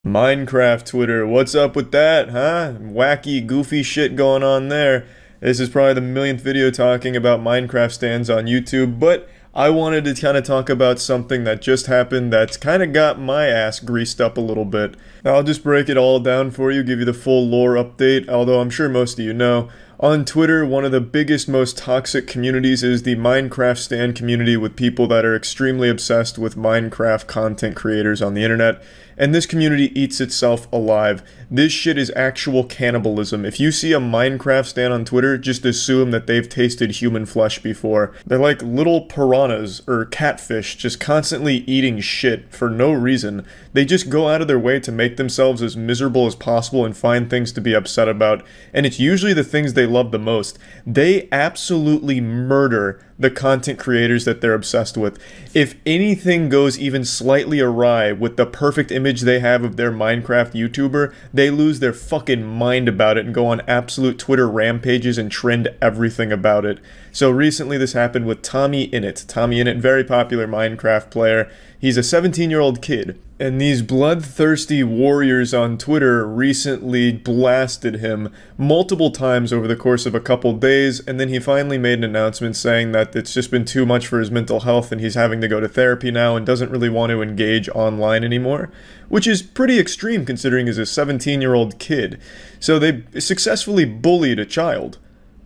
Minecraft Twitter, what's up with that, huh? Wacky, goofy shit going on there. This is probably the millionth video talking about Minecraft stands on YouTube, but I wanted to kind of talk about something that just happened that's kind of got my ass greased up a little bit. I'll just break it all down for you, give you the full lore update, although I'm sure most of you know. On Twitter, one of the biggest, most toxic communities is the Minecraft stan community, with people that are extremely obsessed with Minecraft content creators on the internet. And this community eats itself alive. This shit is actual cannibalism. If you see a Minecraft stan on Twitter, just assume that they've tasted human flesh before. They're like little piranhas or catfish, just constantly eating shit for no reason. They just go out of their way to make themselves as miserable as possible and find things to be upset about. And it's usually the things they love the most. They absolutely murder the content creators that they're obsessed with. If anything goes even slightly awry with the perfect image they have of their Minecraft YouTuber, they lose their fucking mind about it and go on absolute Twitter rampages and trend everything about it. So recently this happened with Tommy Innit. Tommy Innit, very popular Minecraft player. He's a 17-year-old kid. And these bloodthirsty warriors on Twitter recently blasted him multiple times over the course of a couple days, and then he finally made an announcement saying that it's just been too much for his mental health and he's having to go to therapy now and doesn't really want to engage online anymore, which is pretty extreme considering he's a 17-year-old kid. So they successfully bullied a child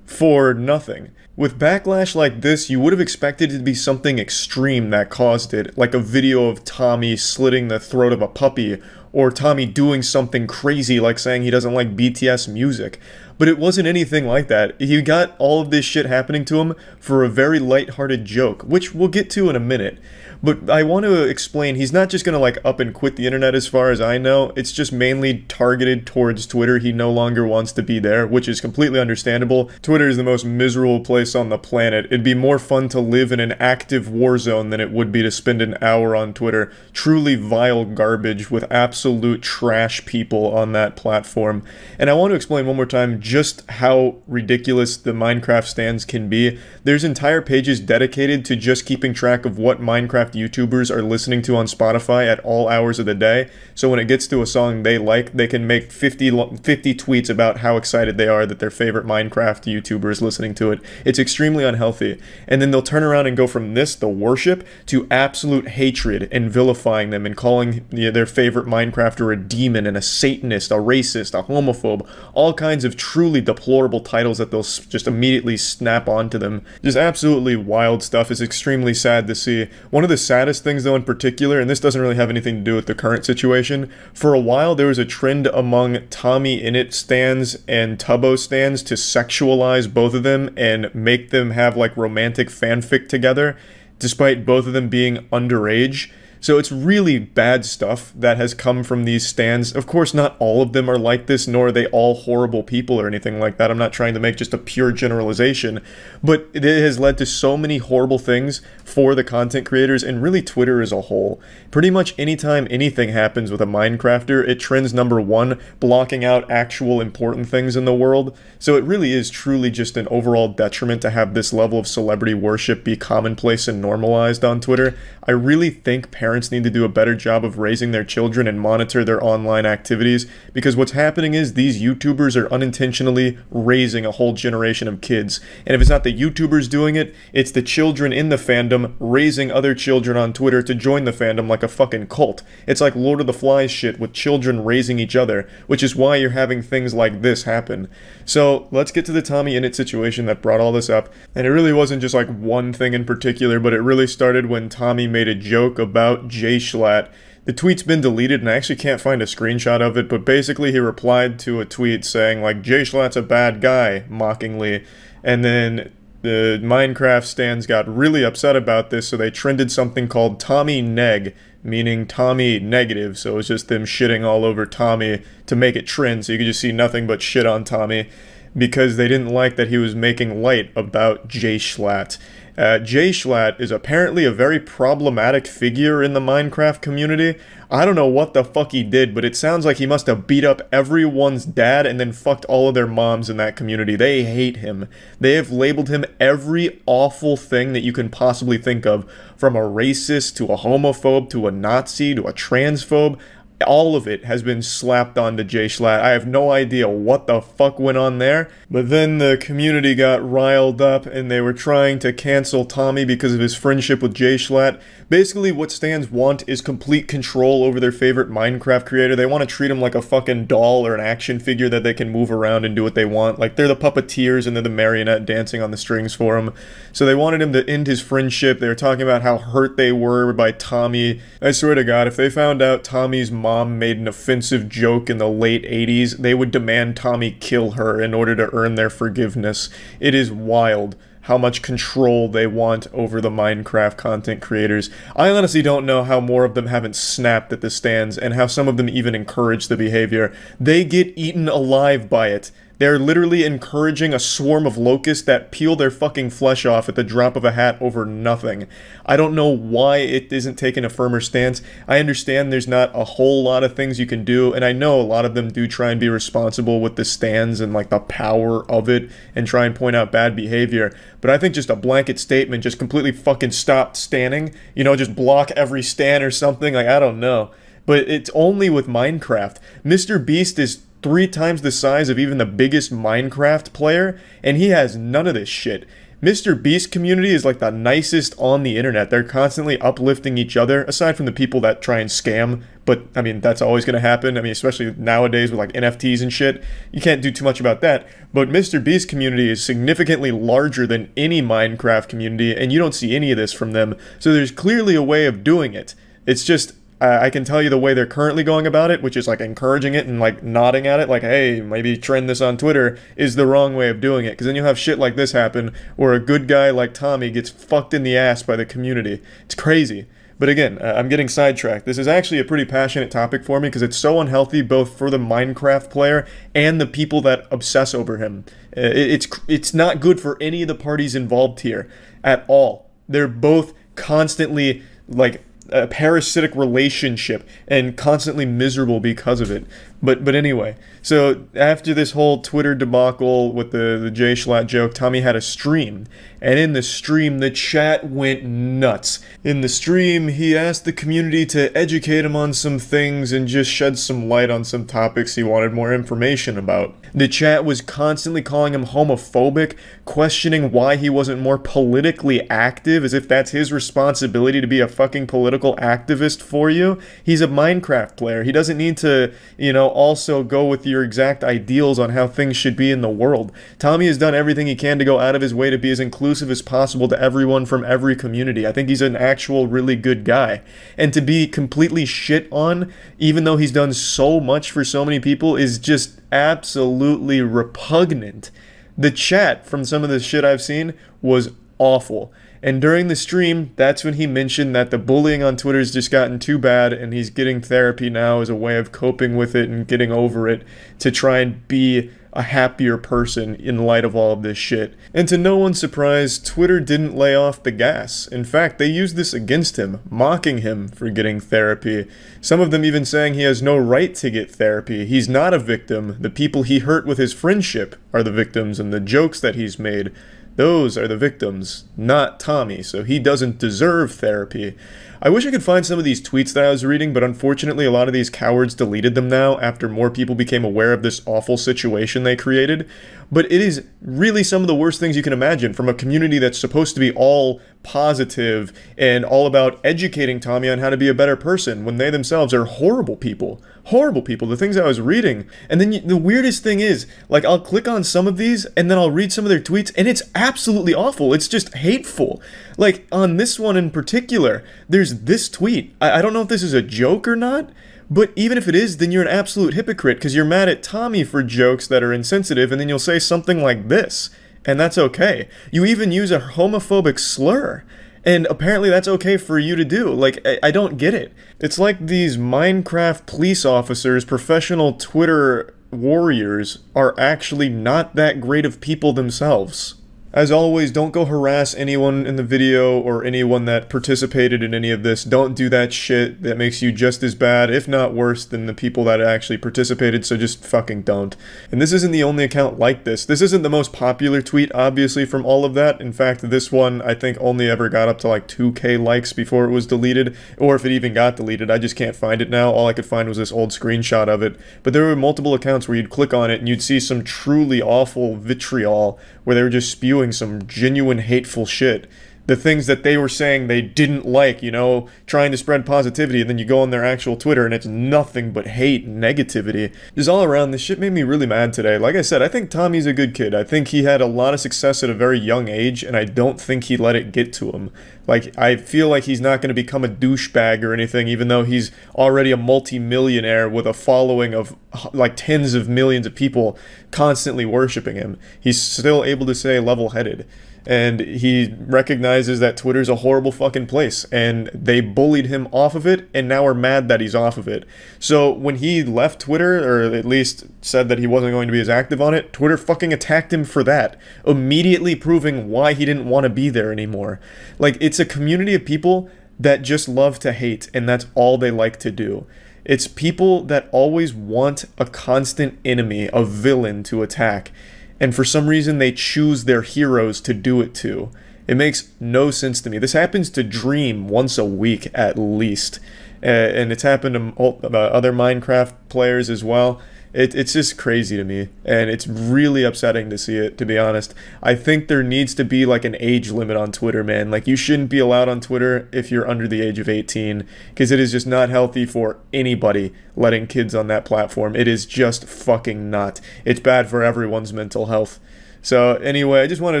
for nothing. With backlash like this, you would have expected it to be something extreme that caused it, like a video of Tommy slitting the throat of a puppy, or Tommy doing something crazy like saying he doesn't like BTS music. But it wasn't anything like that. He got all of this shit happening to him for a very lighthearted joke, which we'll get to in a minute. But I want to explain, he's not just gonna like up and quit the internet as far as I know. It's just mainly targeted towards Twitter. He no longer wants to be there, which is completely understandable. Twitter is the most miserable place on the planet. It'd be more fun to live in an active war zone than it would be to spend an hour on Twitter. Truly vile garbage with absolute trash people on that platform. And I want to explain one more time just how ridiculous the Minecraft stands can be. There's entire pages dedicated to just keeping track of what Minecraft YouTubers are listening to on Spotify at all hours of the day. So when it gets to a song they like, they can make 50 tweets about how excited they are that their favorite Minecraft YouTuber is listening to it. It's extremely unhealthy. And then they'll turn around and go from this, the worship, to absolute hatred and vilifying them and calling their favorite Minecrafter a demon and a Satanist, a racist, a homophobe, all kinds of truly deplorable titles that they'll just immediately snap onto them. Just absolutely wild stuff. Is extremely sad to see. One of the saddest things though in particular, and this doesn't really have anything to do with the current situation, for a while there was a trend among Tommy Innit stans and Tubbo stans to sexualize both of them and make them have like romantic fanfic together, despite both of them being underage. So it's really bad stuff that has come from these stans. Of course, not all of them are like this, nor are they all horrible people or anything like that. I'm not trying to make just a pure generalization, but it has led to so many horrible things for the content creators and really Twitter as a whole. Pretty much anytime anything happens with a Minecrafter, it trends #1, blocking out actual important things in the world. So it really is truly just an overall detriment to have this level of celebrity worship be commonplace and normalized on Twitter. I really think parents need to do a better job of raising their children and monitor their online activities, because what's happening is these YouTubers are unintentionally raising a whole generation of kids. And if it's not the YouTubers doing it, it's the children in the fandom raising other children on Twitter to join the fandom like a fucking cult. It's like Lord of the Flies shit with children raising each other, which is why you're having things like this happen. So let's get to the Tommy Innit situation that brought all this up. And it really wasn't just like one thing in particular, but it really started when Tommy made a joke about J-Schlatt. The tweet's been deleted and I actually can't find a screenshot of it, but basically he replied to a tweet saying like, J-Schlatt's a bad guy, mockingly. And then the Minecraft stans got really upset about this, so they trended something called Tommy Neg, meaning Tommy negative. So it was just them shitting all over Tommy to make it trend, so you could just see nothing but shit on Tommy, because they didn't like that he was making light about J-Schlatt. J-Schlatt is apparently a very problematic figure in the Minecraft community. I don't know what the fuck he did, but it sounds like he must have beat up everyone's dad and then fucked all of their moms in that community. They hate him. They have labeled him every awful thing that you can possibly think of, from a racist to a homophobe to a Nazi to a transphobe. all of it has been slapped onto Jay Schlatt. I have no idea what the fuck went on there, but then the community got riled up and they were trying to cancel Tommy because of his friendship with Jay Schlatt. Basically, what stans want is complete control over their favorite Minecraft creator. They want to treat him like a fucking doll or an action figure that they can move around and do what they want. Like, they're the puppeteers and they're the marionette dancing on the strings for him. So they wanted him to end his friendship. They were talking about how hurt they were by Tommy. I swear to God, if they found out Tommy's mom made an offensive joke in the late 80s, they would demand Tommy kill her in order to earn their forgiveness. It is wild how much control they want over the Minecraft content creators. I honestly don't know how more of them haven't snapped at the stans and how some of them even encourage the behavior. They get eaten alive by it. They're literally encouraging a swarm of locusts that peel their fucking flesh off at the drop of a hat over nothing. I don't know why it isn't taking a firmer stance. I understand there's not a whole lot of things you can do, and I know a lot of them do try and be responsible with the stans and like the power of it and try and point out bad behavior. But I think just a blanket statement, just completely fucking stop stanning, you know, just block every stan or something, like, I don't know. But it's only with Minecraft. Mr. Beast is 3 times the size of even the biggest Minecraft player, and he has none of this shit. Mr. Beast community is like the nicest on the internet. They're constantly uplifting each other, aside from the people that try and scam, but I mean, that's always going to happen. I mean, especially nowadays with like NFTs and shit, you can't do too much about that. But Mr. Beast community is significantly larger than any Minecraft community, and you don't see any of this from them, so there's clearly a way of doing it. It's just, I can tell you the way they're currently going about it, which is like encouraging it and like nodding at it, like, hey, maybe trend this on Twitter, is the wrong way of doing it. Because then you'll have shit like this happen, where a good guy like Tommy gets fucked in the ass by the community. It's crazy. But again, I'm getting sidetracked. This is actually a pretty passionate topic for me because it's so unhealthy both for the Minecraft player and the people that obsess over him. It's not good for any of the parties involved here at all. They're both constantly like a parasitic relationship and constantly miserable because of it. But anyway, so after this whole Twitter debacle with the Jay Schlatt joke, Tommy had a stream, and in the stream the chat went nuts. In the stream he asked the community to educate him on some things and just shed some light on some topics he wanted more information about. The chat was constantly calling him homophobic, questioning why he wasn't more politically active, as if that's his responsibility to be a fucking political activist for you. He's a Minecraft player. He doesn't need to, you know, also go with your exact ideals on how things should be in the world. Tommy has done everything he can to go out of his way to be as inclusive as possible to everyone from every community. I think he's an actual really good guy. And to be completely shit on, even though he's done so much for so many people, is just absolutely repugnant. The chat from some of the shit I've seen was awful. And during the stream, that's when he mentioned that the bullying on Twitter has just gotten too bad and he's getting therapy now as a way of coping with it and getting over it to try and be a happier person in light of all of this shit. And to no one's surprise, Twitter didn't lay off the gas. In fact, they used this against him, mocking him for getting therapy. Some of them even saying he has no right to get therapy. He's not a victim. The people he hurt with his friendship are the victims, and the jokes that he's made, those are the victims, not Tommy, so he doesn't deserve therapy. I wish I could find some of these tweets that I was reading, but unfortunately a lot of these cowards deleted them now after more people became aware of this awful situation they created. But it is really some of the worst things you can imagine from a community that's supposed to be all positive and all about educating Tommy on how to be a better person when they themselves are horrible people. Horrible people, the things I was reading. And then the weirdest thing is, like, I'll click on some of these and then I'll read some of their tweets and it's absolutely awful. It's just hateful. Like, on this one in particular, there's this tweet. I don't know if this is a joke or not, but even if it is, then you're an absolute hypocrite because you're mad at Tommy for jokes that are insensitive, and then you'll say something like this, and that's okay. You even use a homophobic slur, and apparently that's okay for you to do. Like, I don't get it. It's like these Minecraft police officers, professional Twitter warriors, are actually not that great of people themselves. As always, don't go harass anyone in the video or anyone that participated in any of this. Don't do that shit. That makes you just as bad, if not worse, than the people that actually participated, so just fucking don't. And this isn't the only account like this. This isn't the most popular tweet, obviously, from all of that. In fact, this one, I think, only ever got up to like 2K likes before it was deleted, or if it even got deleted. I just can't find it now. All I could find was this old screenshot of it. But there were multiple accounts where you'd click on it and you'd see some truly awful vitriol where they were just spewing some genuine hateful shit. The things that they were saying they didn't like, you know, trying to spread positivity, and then you go on their actual Twitter and it's nothing but hate and negativity. Just all around, this shit made me really mad today. Like I said, I think Tommy's a good kid. I think he had a lot of success at a very young age, and I don't think he let it get to him. Like, I feel like he's not going to become a douchebag or anything, even though he's already a multi-millionaire with a following of, like, tens of millions of people constantly worshiping him. He's still able to stay level-headed. And he recognizes that Twitter's a horrible fucking place, and they bullied him off of it, and now are mad that he's off of it. So when he left Twitter, or at least said that he wasn't going to be as active on it, Twitter fucking attacked him for that, immediately proving why he didn't want to be there anymore. Like, it's a community of people that just love to hate, and that's all they like to do. It's people that always want a constant enemy, a villain to attack. And for some reason, they choose their heroes to do it to. It makes no sense to me. This happens to Dream once a week at least. And it's happened to other Minecraft players as well. It's just crazy to me, and it's really upsetting to see it, to be honest. I think there needs to be like an age limit on Twitter, man. Like, you shouldn't be allowed on Twitter if you're under the age of 18, because it is just not healthy for anybody letting kids on that platform. It is just fucking not. It's bad for everyone's mental health. So anyway, I just wanted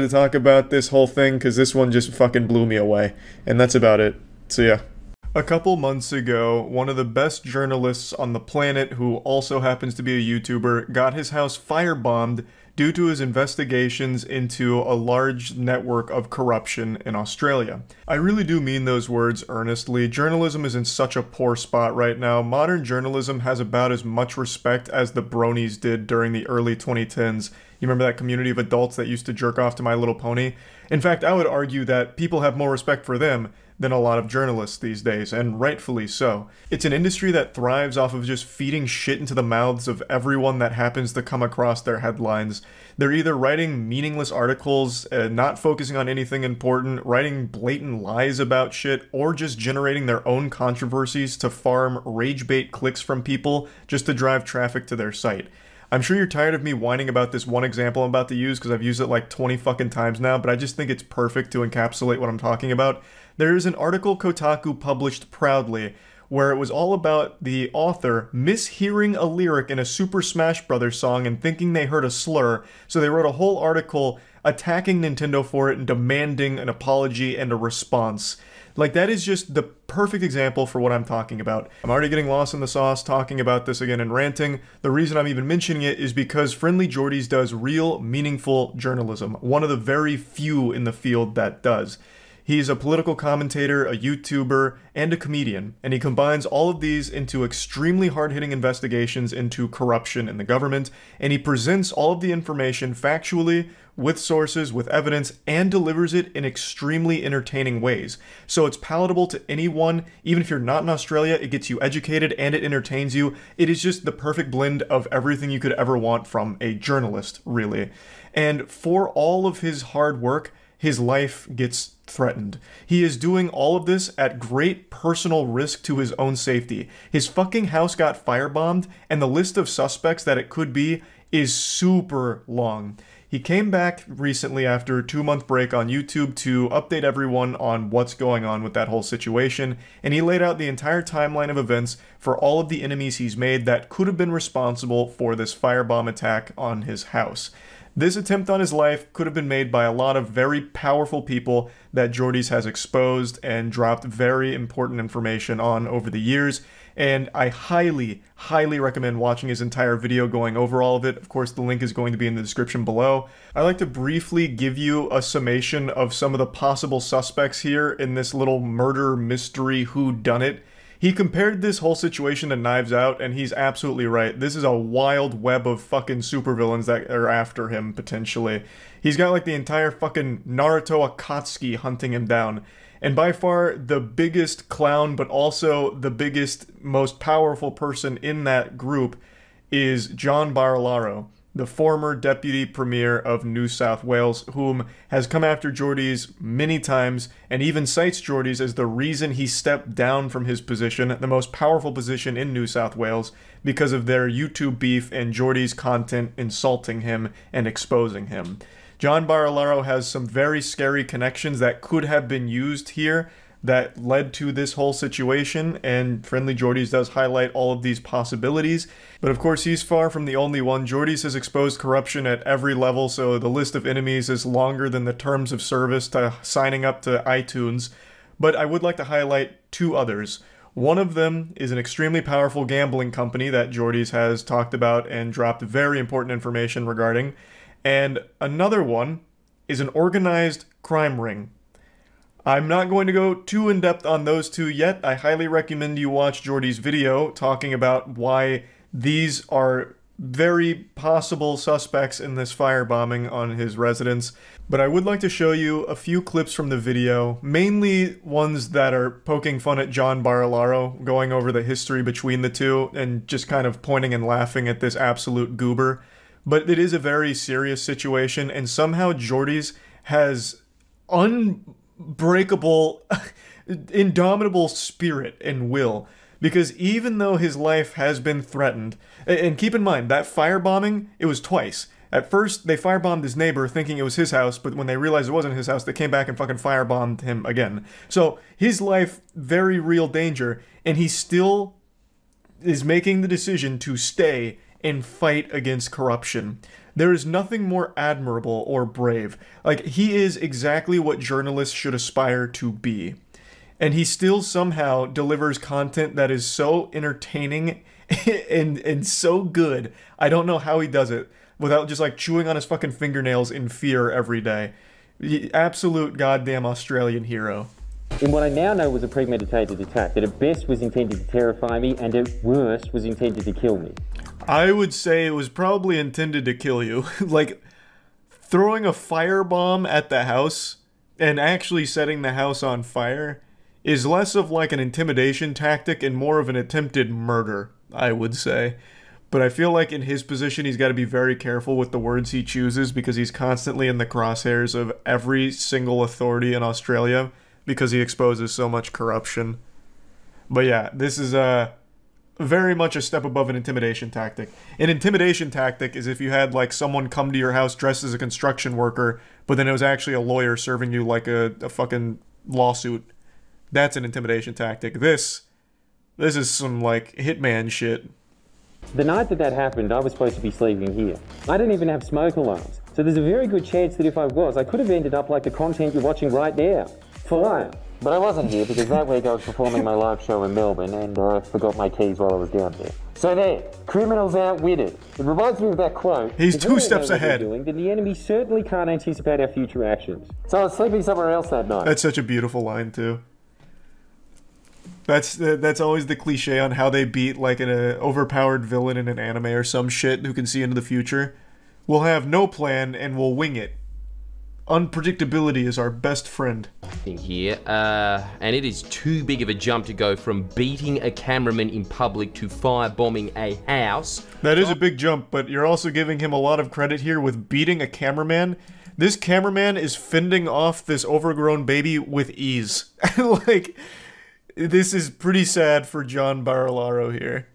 to talk about this whole thing because this one just fucking blew me away, and that's about it. So yeah. A couple months ago, one of the best journalists on the planet, who also happens to be a YouTuber, got his house firebombed due to his investigations into a large network of corruption in Australia. I really do mean those words earnestly. Journalism is in such a poor spot right now. Modern journalism has about as much respect as the bronies did during the early 2010s. You remember that community of adults that used to jerk off to My Little Pony? In fact, I would argue that people have more respect for them than a lot of journalists these days, and rightfully so. It's an industry that thrives off of just feeding shit into the mouths of everyone that happens to come across their headlines. They're either writing meaningless articles, not focusing on anything important, writing blatant lies about shit, or just generating their own controversies to farm rage bait clicks from people just to drive traffic to their site. I'm sure you're tired of me whining about this one example I'm about to use because I've used it like 20 fucking times now, but I just think it's perfect to encapsulate what I'm talking about. There is an article Kotaku published proudly where it was all about the author mishearing a lyric in a Super Smash Bros. Song and thinking they heard a slur, so they wrote a whole article attacking Nintendo for it and demanding an apology and a response. Like, that is just the perfect example for what I'm talking about. I'm already getting lost in the sauce talking about this again and ranting. The reason I'm even mentioning it is because Friendly Jordies does real, meaningful journalism. One of the very few in the field that does. He's a political commentator, a YouTuber, and a comedian, and he combines all of these into extremely hard-hitting investigations into corruption in the government, and he presents all of the information factually, with sources, with evidence, and delivers it in extremely entertaining ways. So it's palatable to anyone. Even if you're not in Australia, it gets you educated and it entertains you. It is just the perfect blend of everything you could ever want from a journalist, really. And for all of his hard work, his life gets threatened. He is doing all of this at great personal risk to his own safety. His fucking house got firebombed, and the list of suspects that it could be is super long. He came back recently after a 2-month break on YouTube to update everyone on what's going on with that whole situation, and he laid out the entire timeline of events for all of the enemies he's made that could have been responsible for this firebomb attack on his house. This attempt on his life could have been made by a lot of very powerful people that Jordies has exposed and dropped very important information on over the years, and I highly, highly recommend watching his entire video going over all of it. Of course, the link is going to be in the description below. I'd like to briefly give you a summation of some of the possible suspects here in this little murder mystery whodunit. He compared this whole situation to Knives Out, and he's absolutely right. This is a wild web of fucking supervillains that are after him, potentially. He's got like the entire fucking Naruto Akatsuki hunting him down. And by far the biggest clown, but also the biggest, most powerful person in that group is John Barilaro, the former Deputy Premier of New South Wales, whom has come after Geordie's many times and even cites Geordie's as the reason he stepped down from his position, the most powerful position in New South Wales, because of their YouTube beef and Geordie's content insulting him and exposing him. John Barilaro has some very scary connections that could have been used here that led to this whole situation, and Friendly Geordie's does highlight all of these possibilities. But of course, he's far from the only one. Geordie's has exposed corruption at every level, so the list of enemies is longer than the terms of service to signing up to iTunes. But I would like to highlight two others. One of them is an extremely powerful gambling company that Geordie's has talked about and dropped very important information regarding. And another one is an organized crime ring. I'm not going to go too in-depth on those two yet. I highly recommend you watch Geordie's video talking about why these are very possible suspects in this firebombing on his residence. But I would like to show you a few clips from the video, mainly ones that are poking fun at John Barilaro, going over the history between the two, and just kind of pointing and laughing at this absolute goober. But it is a very serious situation, and somehow Geordie's has unbreakable, indomitable spirit and will. Because even though his life has been threatened, and keep in mind, that firebombing, it was twice. At first, they firebombed his neighbor thinking it was his house, but when they realized it wasn't his house, they came back and fucking firebombed him again. So, his life, very real danger, and he still is making the decision to stay and fight against corruption. There is nothing more admirable or brave. Like, he is exactly what journalists should aspire to be. And he still somehow delivers content that is so entertaining and so good. I don't know how he does it without just like chewing on his fucking fingernails in fear every day. Absolute goddamn Australian hero. In what I now know was a premeditated attack that at best was intended to terrify me and at worst was intended to kill me. I would say it was probably intended to kill you. Like, throwing a firebomb at the house and actually setting the house on fire is less of like an intimidation tactic and more of an attempted murder, I would say. But I feel like in his position, he's got to be very careful with the words he chooses because he's constantly in the crosshairs of every single authority in Australia because he exposes so much corruption. But yeah, this is very much a step above an intimidation tactic. An intimidation tactic is if you had like someone come to your house dressed as a construction worker, but then it was actually a lawyer serving you like a fucking lawsuit. That's an intimidation tactic. This is some like hitman shit. The night that happened, I was supposed to be sleeping here. I didn't even have smoke alarms. So there's a very good chance that if I was, I could have ended up like the content you're watching right now. Fine. But I wasn't here because that week I was performing my live show in Melbourne and I forgot my keys while I was down there. So there, criminals outwitted. It reminds me of that quote. He's 2 steps ahead. Then the enemy certainly can't anticipate our future actions. So I was sleeping somewhere else that night. That's such a beautiful line too. That's always the cliche on how they beat like an overpowered villain in an anime or some shit who can see into the future. We'll have no plan and we'll wing it. Unpredictability is our best friend. Here, and it is too big of a jump to go from beating a cameraman in public to firebombing a house. That is a big jump, but you're also giving him a lot of credit here with beating a cameraman. This cameraman is fending off this overgrown baby with ease. Like, this is pretty sad for John Barilaro here.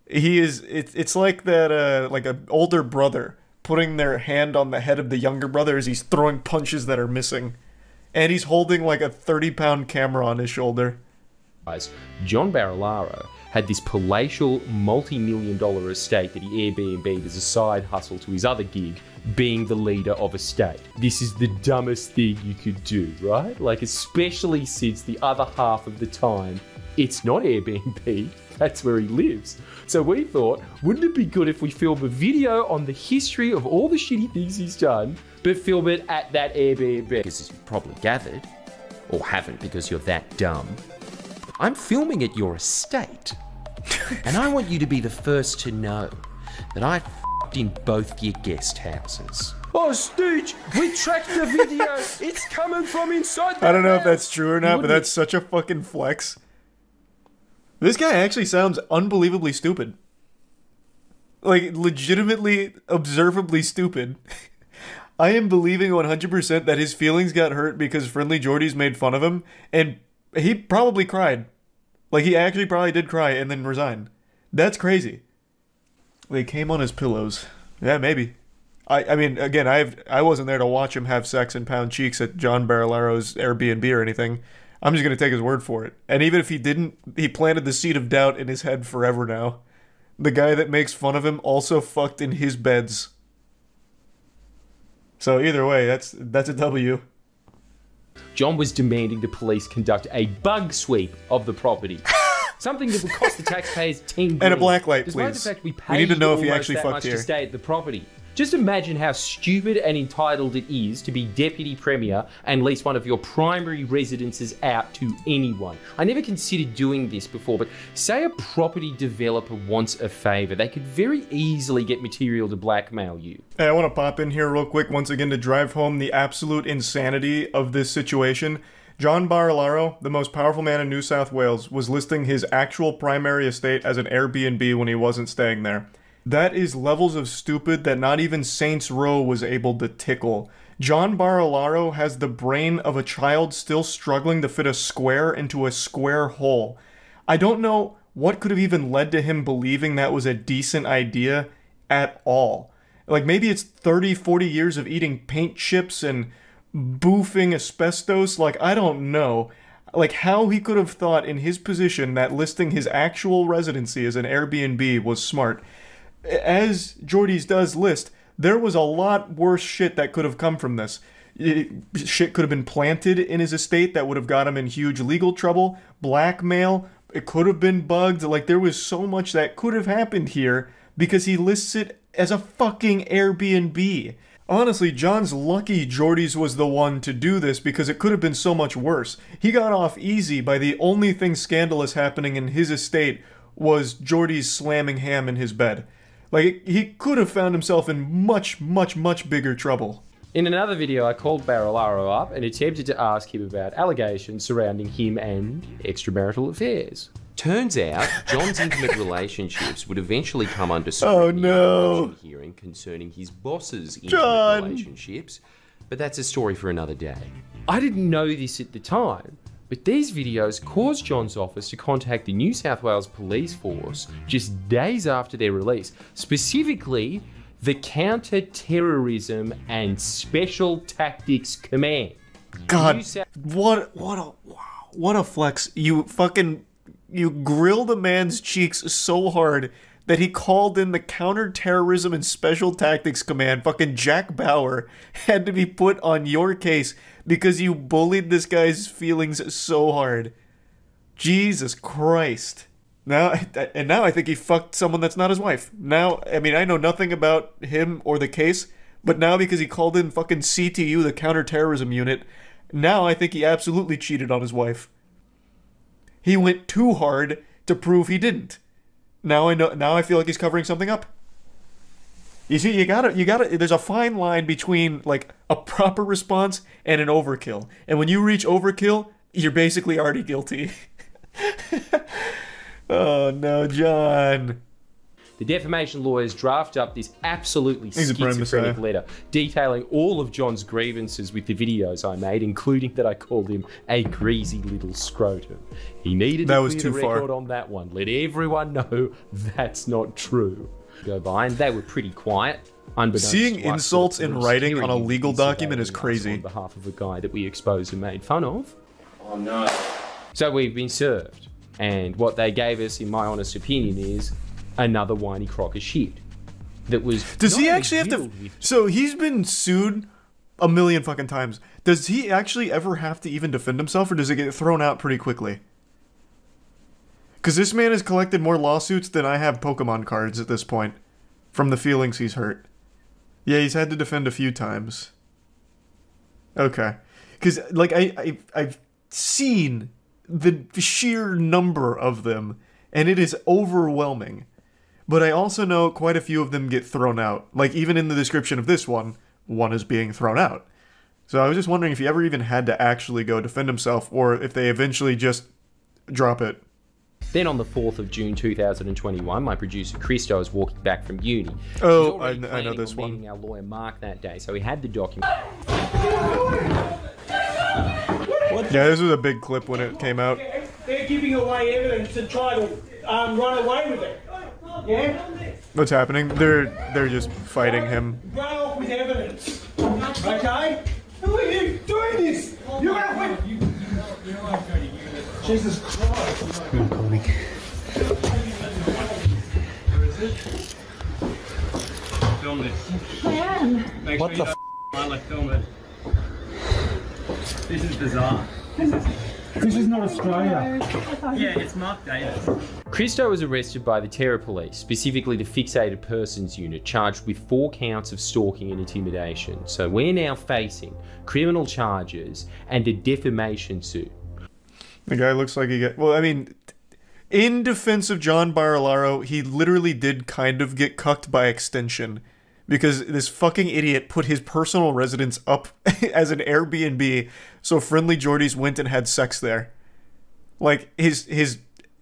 It's like that, like an older brother putting their hand on the head of the younger brother as he's throwing punches that are missing. And he's holding like a 30-pound camera on his shoulder. John Barilaro had this palatial multi-million-dollar estate that he Airbnb'd as a side hustle to his other gig, being the leader of a state. This is the dumbest thing you could do, right? Like, especially since the other half of the time, it's not Airbnb, that's where he lives. So we thought, wouldn't it be good if we film a video on the history of all the shitty things he's done, but film it at that Airbnb? Because as you've probably gathered, or haven't because you're that dumb, I'm filming at your estate. And I want you to be the first to know that I f***ed in both your guest houses. Oh, Stooge, we tracked the video. It's coming from inside the I don't know house. if that's true or not, but that's such a fucking flex. This guy actually sounds unbelievably stupid. Like, legitimately, observably stupid. I am believing 100% that his feelings got hurt because Friendly Jordies made fun of him, and he probably cried. Like, he actually probably did cry and then resign. That's crazy. They came on his pillows. Yeah, maybe. I mean, again, I wasn't there to watch him have sex and pound cheeks at John Barilaro's Airbnb or anything. I'm just going to take his word for it. And even if he didn't, he planted the seed of doubt in his head forever now. The guy that makes fun of him also fucked in his beds. So either way, that's a W. John was demanding the police conduct a bug sweep of the property. Something that would cost the taxpayers $10 And a blacklight, despite please. the fact we We need to paid know if he almost actually that fucked much here. to stay at the property. Just imagine how stupid and entitled it is to be Deputy Premier and lease one of your primary residences out to anyone. I never considered doing this before, but say a property developer wants a favour, they could very easily get material to blackmail you. Hey, I want to pop in here real quick once again to drive home the absolute insanity of this situation. John Barilaro, the most powerful man in New South Wales, was listing his actual primary estate as an Airbnb when he wasn't staying there. That is levels of stupid that not even Saints Row was able to tickle. John Barilaro has the brain of a child still struggling to fit a square into a square hole. I don't know what could have even led to him believing that was a decent idea at all. Like, maybe it's 30, 40 years of eating paint chips and boofing asbestos. Like, I don't know. Like, how he could have thought in his position that listing his actual residency as an Airbnb was smart. As Jordy's does list, there was a lot worse shit that could have come from this. Shit could have been planted in his estate that would have got him in huge legal trouble, blackmail, it could have been bugged. Like, there was so much that could have happened here because he lists it as a fucking Airbnb. Honestly, John's lucky Jordy's was the one to do this because it could have been so much worse. He got off easy by the only thing scandalous happening in his estate was Jordy's slamming ham in his bed. Like, he could have found himself in much, much, much bigger trouble. In another video, I called Barilaro up and attempted to ask him about allegations surrounding him and extramarital affairs. Turns out, John's intimate relationships would eventually come under scrutiny in a hearing concerning his boss's intimate relationships, but that's a story for another day. I didn't know this at the time, but these videos caused John's office to contact the New South Wales Police Force just days after their release, specifically the Counter-Terrorism and Special Tactics Command. God, what a flex. You grilled a man's cheeks so hard that he called in the Counter-Terrorism and Special Tactics Command. Fucking Jack Bauer had to be put on your case because you bullied this guy's feelings so hard. Jesus Christ. Now I think he fucked someone that's not his wife. Now, I mean, I know nothing about him or the case, but now because he called in fucking CTU, the Counter-Terrorism Unit, now I think he absolutely cheated on his wife. He went too hard to prove he didn't. Now I feel like he's covering something up. You see, you gotta, there's a fine line between, like, a proper response and an overkill. And when you reach overkill, you're basically already guilty. Oh no, John. The defamation lawyers draft up this absolutely schizophrenic letter detailing all of John's grievances with the videos I made, including that I called him a greasy little scrotum. He needed to clear the record on that one. Let everyone know that's not true. Go by, and they were pretty quiet. Seeing insults in writing on a legal document is crazy. On behalf of a guy that we exposed and made fun of. Oh no. So we've been served. And what they gave us, in my honest opinion, is another whiny crock of shit. That was. Does he actually have to? So he's been sued a million fucking times. Does he actually ever have to even defend himself, or does it get thrown out pretty quickly? Because this man has collected more lawsuits than I have Pokemon cards at this point, from the feelings he's hurt. Yeah, he's had to defend a few times. Okay. Because, like, I've seen the sheer number of them, and it is overwhelming. But I also know quite a few of them get thrown out. Like, even in the description of this one is being thrown out. So I was just wondering if he ever even had to actually go defend himself, or if they eventually just drop it. Then on the 4th of June 2021, my producer Christo was walking back from uni. Oh, I know this one. Meeting our lawyer Mark that day, so he had the document. Yeah, this was a big clip when it came out. They're giving away evidence and trying to run away with it. Yeah? What's happening? They're just fighting him. Run off with evidence. Okay? Who are you doing this? You're going to... Jesus Christ. I'm recording. Where is it? Film this. I am. What the f***? Film it. This is bizarre. This is not Australia. Yeah, it's Mark Davis. Christo was arrested by the Terror Police, specifically the Fixated Persons Unit, charged with 4 counts of stalking and intimidation. So we're now facing criminal charges and a defamation suit. The guy looks like he got... Well, I mean, in defense of John Barilaro, he literally did kind of get cucked by extension. Because this fucking idiot put his personal residence up as an Airbnb, so friendly Geordies went and had sex there. Like, his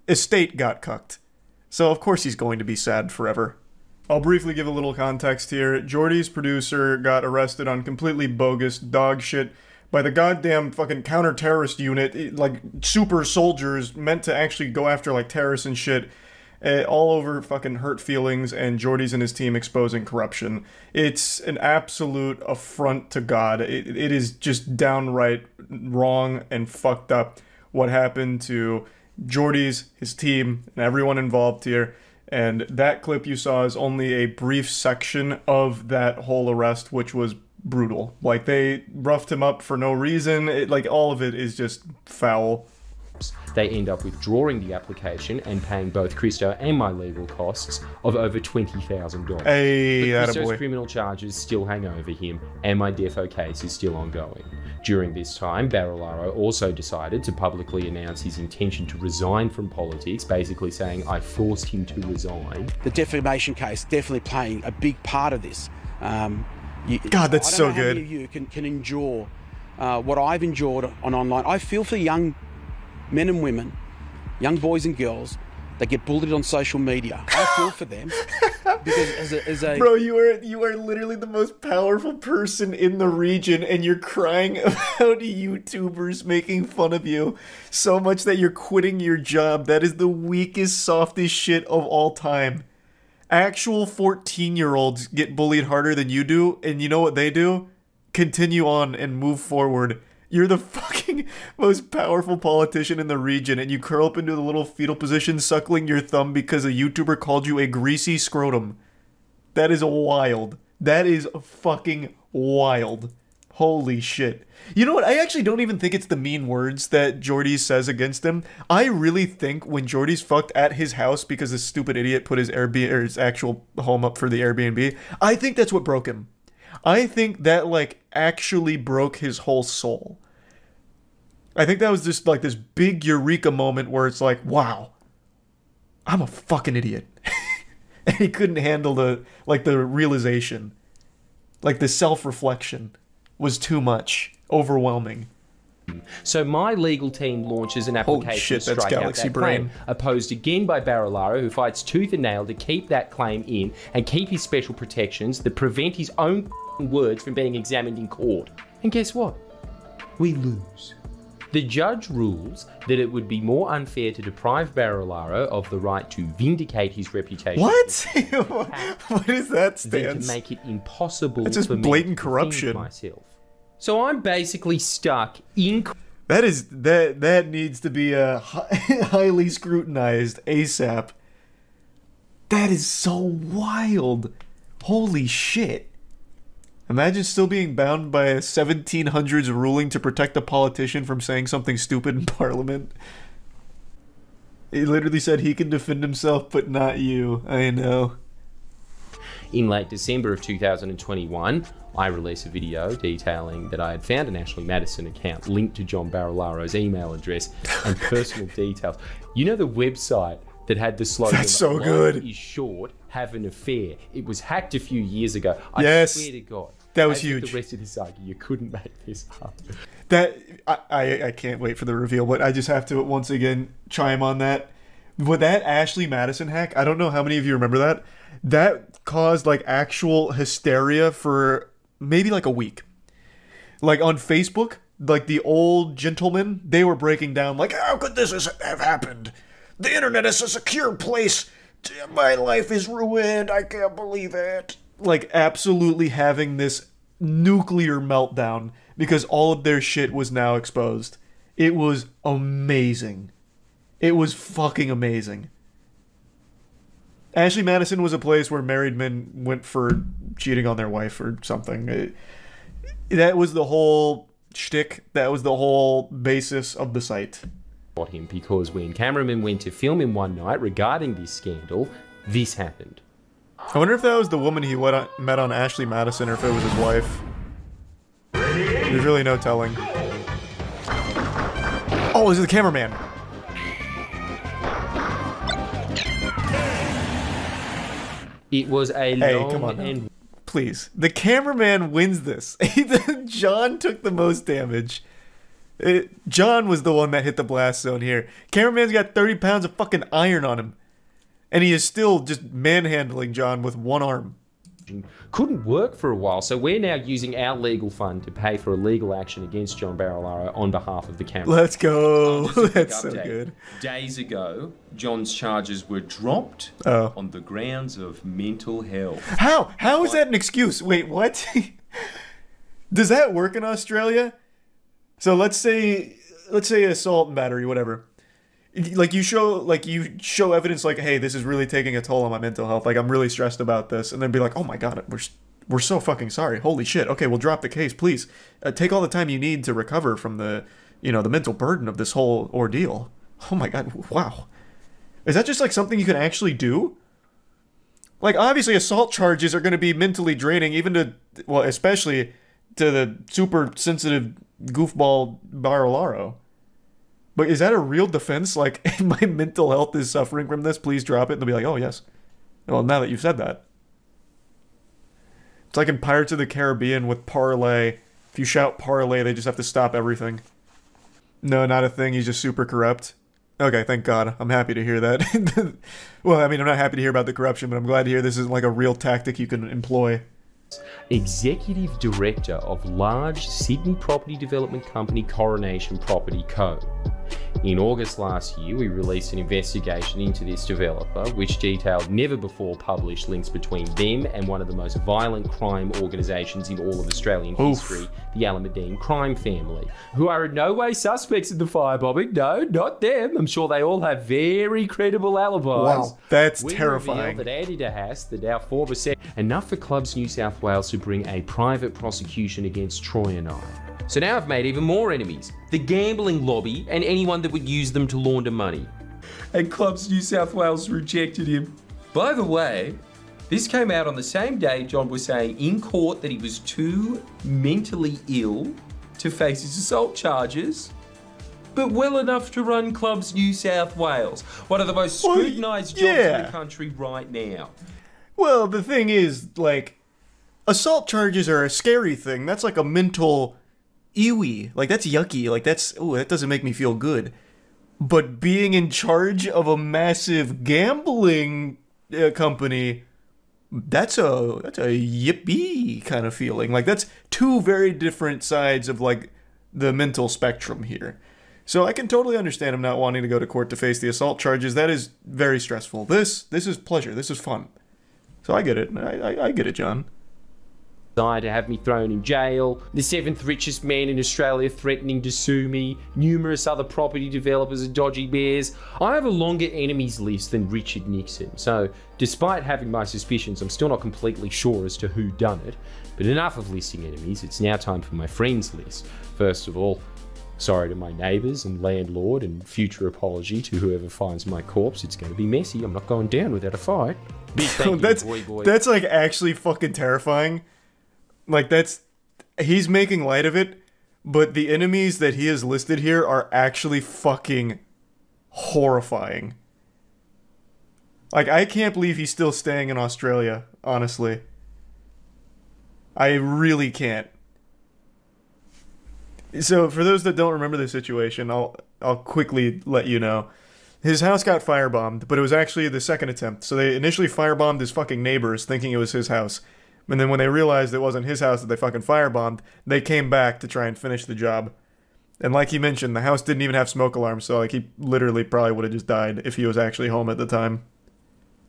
estate got cucked. So of course he's going to be sad forever. I'll briefly give a little context here. Geordie's producer got arrested on completely bogus dog shit by the goddamn fucking counter-terrorist unit, like super soldiers meant to actually go after like terrorists and shit. All over fucking hurt feelings, and Geordie's and his team exposing corruption. It's an absolute affront to God. It is just downright wrong and fucked up what happened to Geordie's, his team, and everyone involved here. And that clip you saw is only a brief section of that whole arrest, which was brutal. Like, they roughed him up for no reason. Like, all of it is just foul. They end up withdrawing the application and paying both Christo and my legal costs of over $20,000. Hey, but Christo's attaboy. criminal charges still hang over him, and my defo case is still ongoing. During this time, Barilaro also decided to publicly announce his intention to resign from politics, basically saying, I forced him to resign. The defamation case definitely playing a big part of this. God, that's so good. I don't know how many of you can endure what I've endured on online. I feel for young men and women, young boys and girls that get bullied on social media. I feel for them because as a Bro, you are literally the most powerful person in the region, and you're crying about YouTubers making fun of you so much that you're quitting your job. That is the weakest, softest shit of all time. Actual 14-year-olds get bullied harder than you do, and you know what they do? Continue on and move forward. You're the fucking most powerful politician in the region, and you curl up into the little fetal position suckling your thumb because a YouTuber called you a greasy scrotum. That is wild. That is fucking wild. Holy shit. You know what? I actually don't even think it's the mean words that Geordie says against him. I really think when Geordie's fucked at his house because this stupid idiot put his Airbnb or his actual home up for the Airbnb, I think that's what broke him. I think that, like, actually broke his whole soul. I think that was just, like, this big eureka moment where it's like, wow, I'm a fucking idiot. And he couldn't handle the realization. Like, the self-reflection was too much. Overwhelming. So my legal team launches an application to strike out that claim, opposed again by Barilaro, who fights tooth and nail to keep that claim in and keep his special protections that prevent his own words from being examined in court. And guess what? We lose. The judge rules that it would be more unfair to deprive Barilaro of the right to vindicate his reputation. What? What is that stance? Than to make it impossible it's just for blatant me to corruption. defend myself. So I'm basically stuck in... That needs to be highly scrutinized ASAP. That is so wild. Holy shit. Imagine still being bound by a 1700s ruling to protect a politician from saying something stupid in Parliament. He literally said he can defend himself, but not you. I know. In late December of 2021, I released a video detailing that I had found an Ashley Madison account linked to John Barilaro's email address and personal details. You know the website that had the slogan, That's so good. "Life is short, have an affair." It was hacked a few years ago. Yes. I swear to God. That was as with huge. The rest of this argument, you couldn't make this up. That I can't wait for the reveal, but I just have to once again chime on that. With that Ashley Madison hack, I don't know how many of you remember that. That caused like actual hysteria for maybe like a week. Like on Facebook, like the old gentlemen, they were breaking down like, how could this have happened? The internet is a secure place. My life is ruined. I can't believe it. Like absolutely having this nuclear meltdown because all of their shit was now exposed. It was amazing. It was fucking amazing. Ashley Madison was a place where married men went for cheating on their wife or something. That was the whole shtick. That was the whole basis of the site. Him because when cameramen went to film him one night regarding this scandal, this happened. I wonder if that was the woman he met on Ashley Madison or if it was his wife. There's really no telling. Oh, this is the cameraman. It was a long come on and... Please. The cameraman wins this. John took the most damage. John was the one that hit the blast zone here. Cameraman's got 30 pounds of fucking iron on him. And he is still just manhandling John with one arm. Couldn't work for a while, so we're now using our legal fund to pay for a legal action against John Barilaro on behalf of the camera. Let's go. That's so good. Days ago, John's charges were dropped on the grounds of mental health. How? How is that an excuse? Wait, what? Does that work in Australia? So let's say assault and battery, whatever. Like you show evidence like, hey, this is really taking a toll on my mental health. Like I'm really stressed about this, and then be like, oh my god, we're so fucking sorry. Holy shit. Okay, we'll drop the case, please. Take all the time you need to recover from the mental burden of this whole ordeal. Oh my god, wow. Is that just like something you can actually do? Like obviously assault charges are going to be mentally draining, even to, well, especially to the super sensitive goofball Barilaro. But is that a real defense? Like, my mental health is suffering from this, please drop it. And they'll be like, oh, yes. Well, now that you've said that. It's like in Pirates of the Caribbean with parlay. If you shout parlay, they just have to stop everything. No, not a thing. He's just super corrupt. Okay, thank God. I'm happy to hear that. Well, I mean, I'm not happy to hear about the corruption, but I'm glad to hear this is like a real tactic you can employ. Executive Director of large Sydney property development company Coronation Property Co. In August last year, we released an investigation into this developer, which detailed never-before-published links between them and one of the most violent crime organisations in all of Australian history, the Alameddine crime family, who are in no way suspects in the firebombing. No, not them. I'm sure they all have very credible alibis. Wow, that's we terrifying. That Andy DeHaas, the now former enough for Clubs New South Wales to bring a private prosecution against Troy and I. So now I've made even more enemies. The gambling lobby and anyone that would use them to launder money. And Clubs New South Wales rejected him. By the way, this came out on the same day John was saying in court that he was too mentally ill to face his assault charges, but well enough to run Clubs New South Wales, one of the most scrutinised jobs in the country right now. Well, the thing is, like, assault charges are a scary thing. That's like a mental ewy. Like, that's yucky. Like, that doesn't make me feel good. But being in charge of a massive gambling company, that's a yippee kind of feeling. Like, that's two very different sides of, like, the mental spectrum here. So I can totally understand him not wanting to go to court to face the assault charges. That is very stressful. This is pleasure. This is fun. So I get it. I get it, John. To have me thrown in jail, the 7th richest man in Australia threatening to sue me, numerous other property developers and dodgy bears. I have a longer enemies list than Richard Nixon, so despite having my suspicions, I'm still not completely sure as to who done it. But enough of listing enemies, it's now time for my friends list. First of all, sorry to my neighbours and landlord, and future apology to whoever finds my corpse. It's going to be messy, I'm not going down without a fight. Big thank you, boy. That's like actually fucking terrifying. Like he's making light of it, but the enemies that he has listed here are actually fucking horrifying. Like, I can't believe he's still staying in Australia, honestly. I really can't. So, for those that don't remember the situation, I'll quickly let you know. His house got firebombed, but it was actually the second attempt. So they initially firebombed his fucking neighbors, thinking it was his house. And then when they realized it wasn't his house that they fucking firebombed, they came back to try and finish the job. And like he mentioned, the house didn't even have smoke alarms, so like he literally probably would have just died if he was actually home at the time.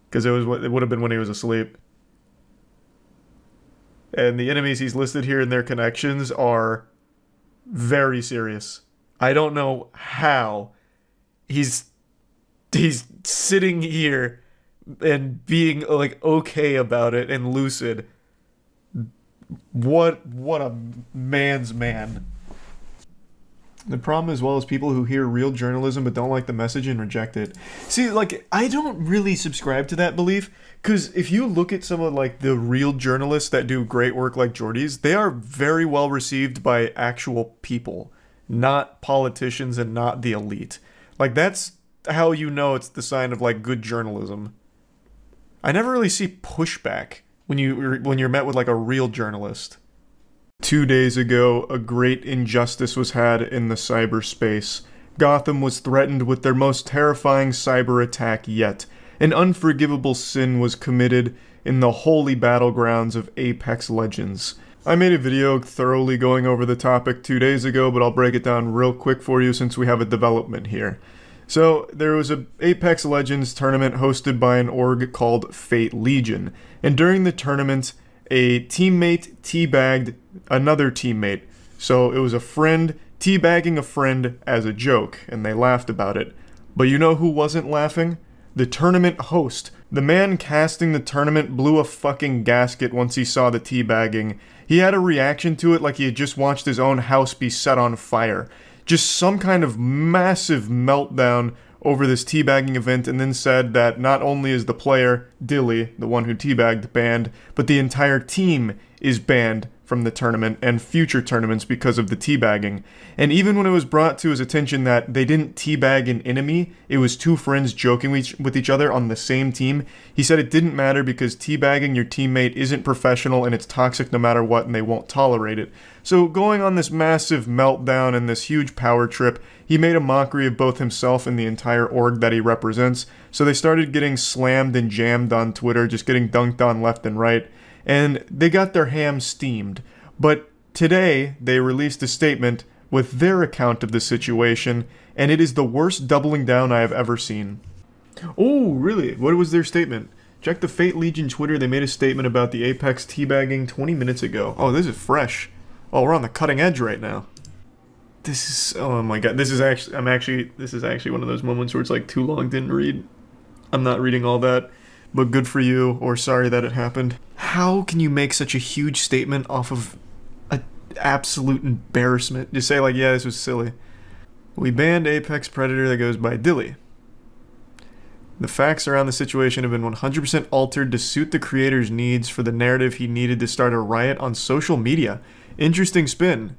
Because it would have been when he was asleep. And the enemies he's listed here and their connections are very serious. I don't know how he's sitting here and being like okay about it and lucid. What a man's man. The problem as well is people who hear real journalism but don't like the message and reject it. See, like, I don't really subscribe to that belief, because if you look at some of, like, the real journalists that do great work like Jordy's, they are very well received by actual people, not politicians and not the elite. Like, that's how you know it's the sign of, like, good journalism. I never really see pushback when you're met with, like, a real journalist. 2 days ago, a great injustice was had in the cyberspace. Gotham was threatened with their most terrifying cyber attack yet. An unforgivable sin was committed in the holy battlegrounds of Apex Legends. I made a video thoroughly going over the topic 2 days ago, but I'll break it down real quick for you since we have a development here. So, there was a Apex Legends tournament hosted by an org called Fate Legion, and during the tournament, a teammate teabagged another teammate. So it was a friend teabagging a friend as a joke, and they laughed about it. But you know who wasn't laughing? The tournament host. The man casting the tournament blew a fucking gasket once he saw the teabagging. He had a reaction to it like he had just watched his own house be set on fire. Just some kind of massive meltdown over this teabagging event, and then said that not only is the player, Dilly, the one who teabagged, banned, but the entire team is banned from the tournament and future tournaments because of the teabagging. And even when it was brought to his attention that they didn't teabag an enemy, it was two friends joking with each other on the same team, he said it didn't matter because teabagging your teammate isn't professional and it's toxic no matter what and they won't tolerate it. So going on this massive meltdown and this huge power trip, he made a mockery of both himself and the entire org that he represents, so they started getting slammed and jammed on Twitter, just getting dunked on left and right, and they got their ham steamed. But today, they released a statement with their account of the situation, and it is the worst doubling down I have ever seen. Oh, really? What was their statement? Check the Fate Legion Twitter, they made a statement about the Apex teabagging 20 minutes ago. Oh, this is fresh. Oh, we're on the cutting edge right now. This is, oh my god, this is actually one of those moments where it's like too long, didn't read. I'm not reading all that, but good for you, or sorry that it happened. How can you make such a huge statement off of an absolute embarrassment? Just say like, yeah, this was silly. We banned Apex Predator that goes by Dilly. The facts around the situation have been 100% altered to suit the creator's needs for the narrative he needed to start a riot on social media. Interesting spin.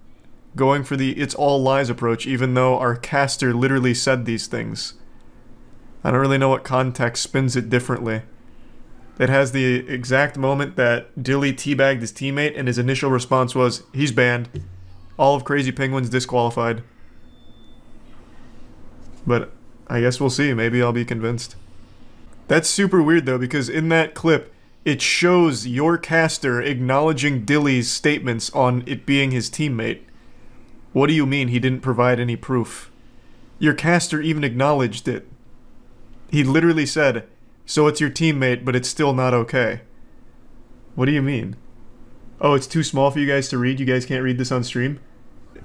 Going for the it's all lies approach even though our caster literally said these things. I don't really know what context spins it differently. It has the exact moment that Dilly teabagged his teammate and his initial response was, he's banned. All of Crazy Penguinz disqualified. But I guess we'll see, maybe I'll be convinced. That's super weird though, because in that clip, it shows your caster acknowledging Dilly's statements on it being his teammate. What do you mean he didn't provide any proof? Your caster even acknowledged it. He literally said, so it's your teammate, but it's still not okay. What do you mean? Oh, it's too small for you guys to read? You guys can't read this on stream?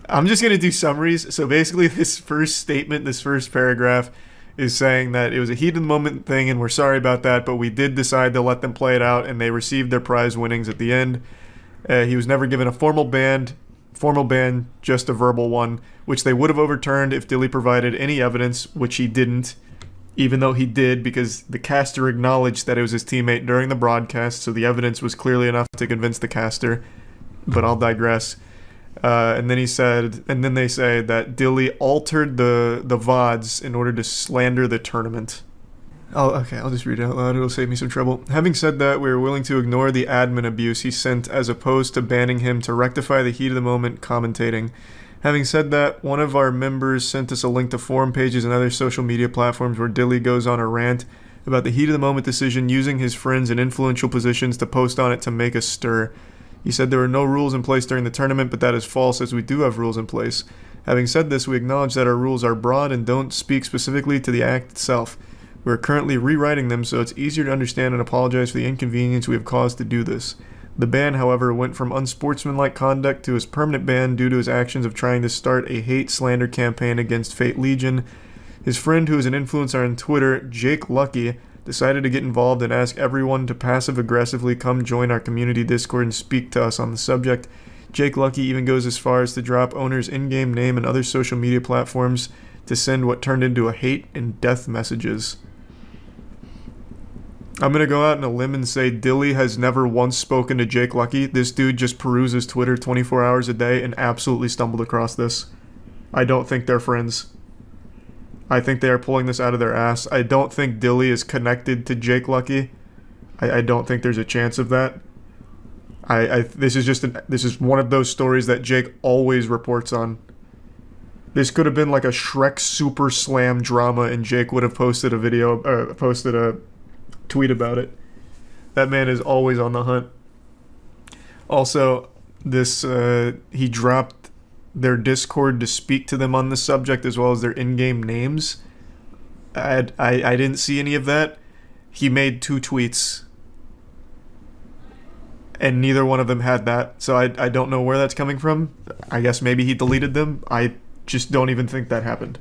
I'm just gonna do summaries. So basically this first statement, this first paragraph, is saying that it was a heat of the moment thing and we're sorry about that, but we did decide to let them play it out and they received their prize winnings at the end. He was never given a formal ban, just a verbal one, which they would have overturned if Dilly provided any evidence, which he didn't. even though he did, because the caster acknowledged that it was his teammate during the broadcast, so the evidence was clearly enough to convince the caster. But I'll digress. And then he said, and then they say that Dilly altered the VODs in order to slander the tournament. Oh, okay, I'll just read it out loud, it'll save me some trouble. Having said that, we are willing to ignore the admin abuse he sent as opposed to banning him to rectify the heat of the moment commentating. Having said that, one of our members sent us a link to forum pages and other social media platforms where Dilly goes on a rant about the heat of the moment decision, using his friends in influential positions to post on it to make a stir. He said there were no rules in place during the tournament, but that is false, as we do have rules in place. Having said this, we acknowledge that our rules are broad and don't speak specifically to the act itself. We are currently rewriting them so it's easier to understand, and apologize for the inconvenience we have caused to do this. The ban, however, went from unsportsmanlike conduct to his permanent ban due to his actions of trying to start a hate slander campaign against Fate Legion. His friend, who is an influencer on Twitter, Jake Lucky, decided to get involved and ask everyone to passive-aggressively come join our community Discord and speak to us on the subject. Jake Lucky even goes as far as to drop owner's in-game name and other social media platforms to send what turned into a hate and death messages. I'm gonna go out on a limb and say Dilly has never once spoken to Jake Lucky. This dude just peruses Twitter 24 hours a day and absolutely stumbled across this. I don't think they're friends. I think they are pulling this out of their ass. I don't think Dilly is connected to Jake Lucky. I don't think there's a chance of that. This is one of those stories that Jake always reports on. This could have been like a Shrek Super Slam drama, and Jake would have posted a video, posted a tweet about it. That man is always on the hunt. Also, he dropped their Discord to speak to them on the subject, as well as their in-game names. I didn't see any of that. He made 2 tweets, and neither one of them had that, so I don't know where that's coming from. I guess maybe he deleted them. I just don't even think that happened.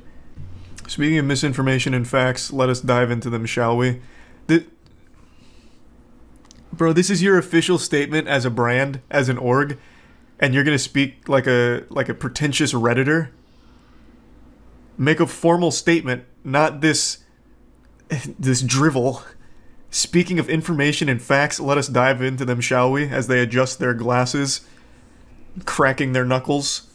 Speaking of misinformation and facts, let us dive into them, shall we? Bro, this is your official statement as a brand, as an org, and you're gonna speak like a pretentious Redditor? Make a formal statement, not this drivel. Speaking of information and facts, let us dive into them, shall we? As they adjust their glasses, cracking their knuckles.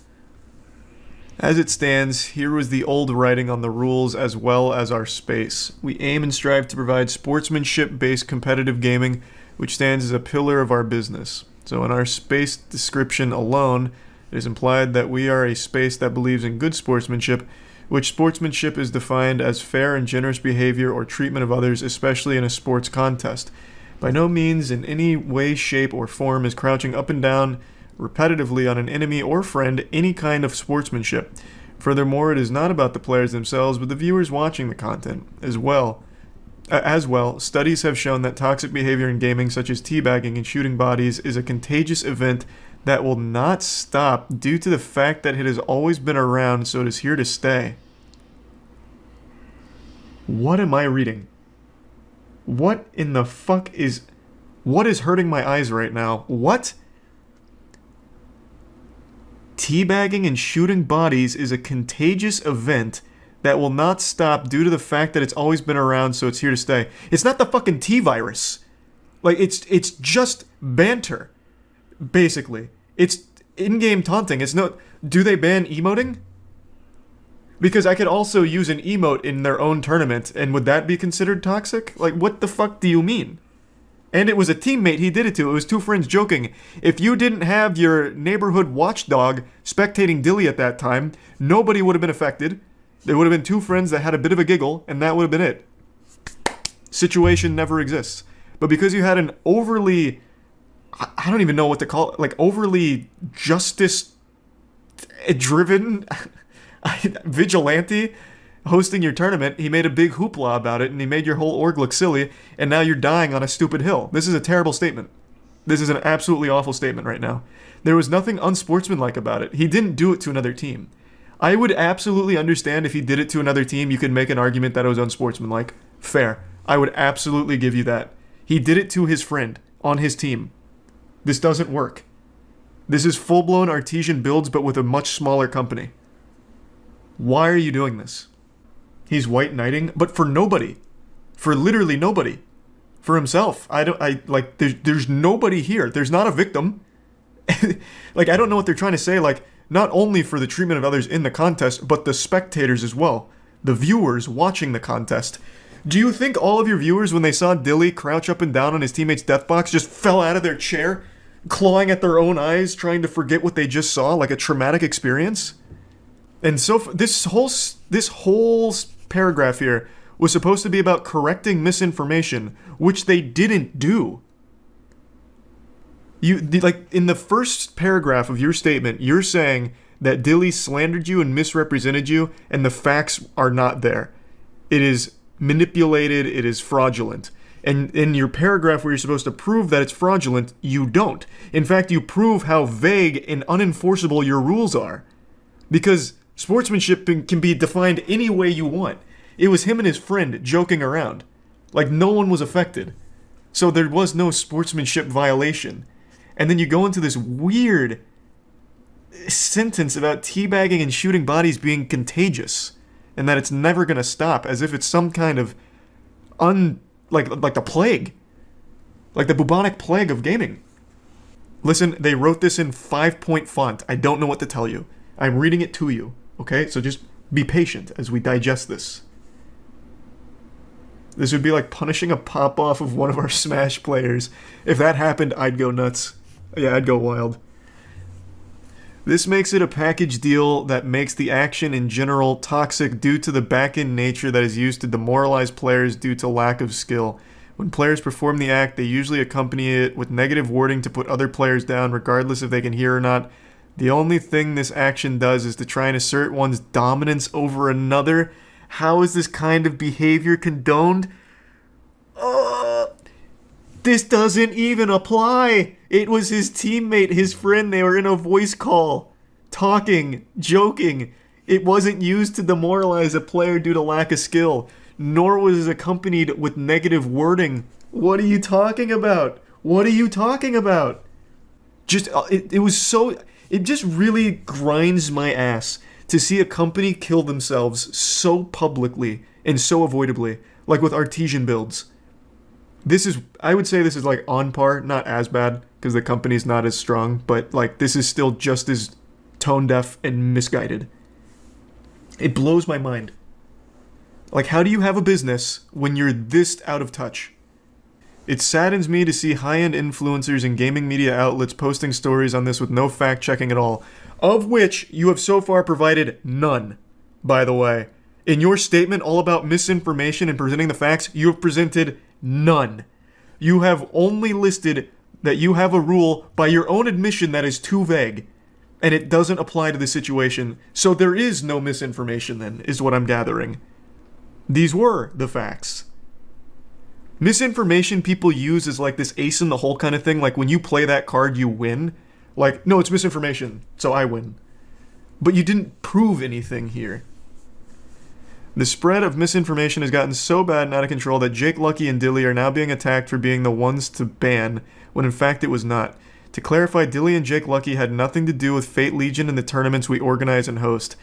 As it stands, here was the old writing on the rules as well as our space. We aim and strive to provide sportsmanship-based competitive gaming, which stands as a pillar of our business. So in our space description alone, it is implied that we are a space that believes in good sportsmanship, which sportsmanship is defined as fair and generous behavior or treatment of others, especially in a sports contest. By no means in any way, shape, or form is crouching up and down repetitively on an enemy or friend any kind of sportsmanship. Furthermore, it is not about the players themselves, but the viewers watching the content as well. Studies have shown that toxic behavior in gaming, such as teabagging and shooting bodies, is a contagious event that will not stop due to the fact that it has always been around, so it is here to stay. What am I reading? What in the fuck is... What is hurting my eyes right now? What? Teabagging and shooting bodies is a contagious event that will not stop due to the fact that it's always been around, so it's here to stay. It's not the fucking T-virus. Like, it's just banter, basically. It's in-game taunting. It's no... Do they ban emoting? Because I could also use an emote in their own tournament, and would that be considered toxic? Like, what the fuck do you mean? And it was a teammate he did it to. It was 2 friends joking. If you didn't have your neighborhood watchdog spectating Dilly at that time, nobody would have been affected. There would have been 2 friends that had a bit of a giggle, and that would have been it. Situation never exists. But because you had an overly... I don't even know what to call it. Like, overly justice-driven vigilante hosting your tournament, he made a big hoopla about it, and he made your whole org look silly, and now you're dying on a stupid hill. This is a terrible statement. This is an absolutely awful statement right now. There was nothing unsportsmanlike about it. He didn't do it to another team. I would absolutely understand if he did it to another team, you could make an argument that it was unsportsmanlike. Fair. I would absolutely give you that. He did it to his friend, on his team. This doesn't work. This is full-blown artesian builds, but with a much smaller company. Why are you doing this? He's white knighting, but for nobody. For literally nobody. For himself. There's nobody here. There's not a victim. Like, I don't know what they're trying to say, like, not only for the treatment of others in the contest, but the spectators as well. The viewers watching the contest. Do you think all of your viewers, when they saw Dilly crouch up and down on his teammate's death box, just fell out of their chair, clawing at their own eyes, trying to forget what they just saw, like a traumatic experience? And so this whole paragraph here was supposed to be about correcting misinformation, which they didn't do. Like, in the first paragraph of your statement, you're saying that Dilly slandered you and misrepresented you, and the facts are not there. It is manipulated, it is fraudulent. And in your paragraph where you're supposed to prove that it's fraudulent, you don't. In fact, you prove how vague and unenforceable your rules are. Because sportsmanship can be defined any way you want. It was him and his friend joking around. Like, no one was affected. So there was no sportsmanship violation. And then you go into this weird sentence about teabagging and shooting bodies being contagious. And that it's never gonna stop, as if it's some kind of like the plague. Like the bubonic plague of gaming. Listen, they wrote this in 5-point font. I don't know what to tell you. I'm reading it to you, okay? So just be patient as we digest this. This would be like punishing a pop-off of one of our Smash players. If that happened, I'd go nuts. Yeah, I'd go wild. This makes it a package deal that makes the action in general toxic due to the back-end nature that is used to demoralize players due to lack of skill. When players perform the act, they usually accompany it with negative wording to put other players down, regardless if they can hear or not. The only thing this action does is to try and assert one's dominance over another. How is this kind of behavior condoned? This doesn't even apply. It was his teammate, his friend. They were in a voice call, talking, joking. It wasn't used to demoralize a player due to lack of skill, nor was it accompanied with negative wording. What are you talking about? What are you talking about? It was so... It just really grinds my ass to see a company kill themselves so publicly and so avoidably, like with Artesian builds. I would say this is like on par, not as bad, because the company's not as strong, but like this is still just as tone deaf and misguided. It blows my mind. Like, how do you have a business when you're this out of touch? It saddens me to see high-end influencers and gaming media outlets posting stories on this with no fact-checking at all, of which you have so far provided none, by the way. In your statement all about misinformation and presenting the facts, you have presented none. You have only listed that you have a rule by your own admission that is too vague, and it doesn't apply to the situation, so there is no misinformation then, is what I'm gathering. These were the facts. Misinformation people use is like this ace in the hole kind of thing, like when you play that card you win. Like, no, it's misinformation, so I win. But you didn't prove anything here. The spread of misinformation has gotten so bad and out of control that Jake Lucky and Dilly are now being attacked for being the ones to ban, when in fact it was not. To clarify, Dilly and Jake Lucky had nothing to do with Fate Legion and the tournaments we organize and host.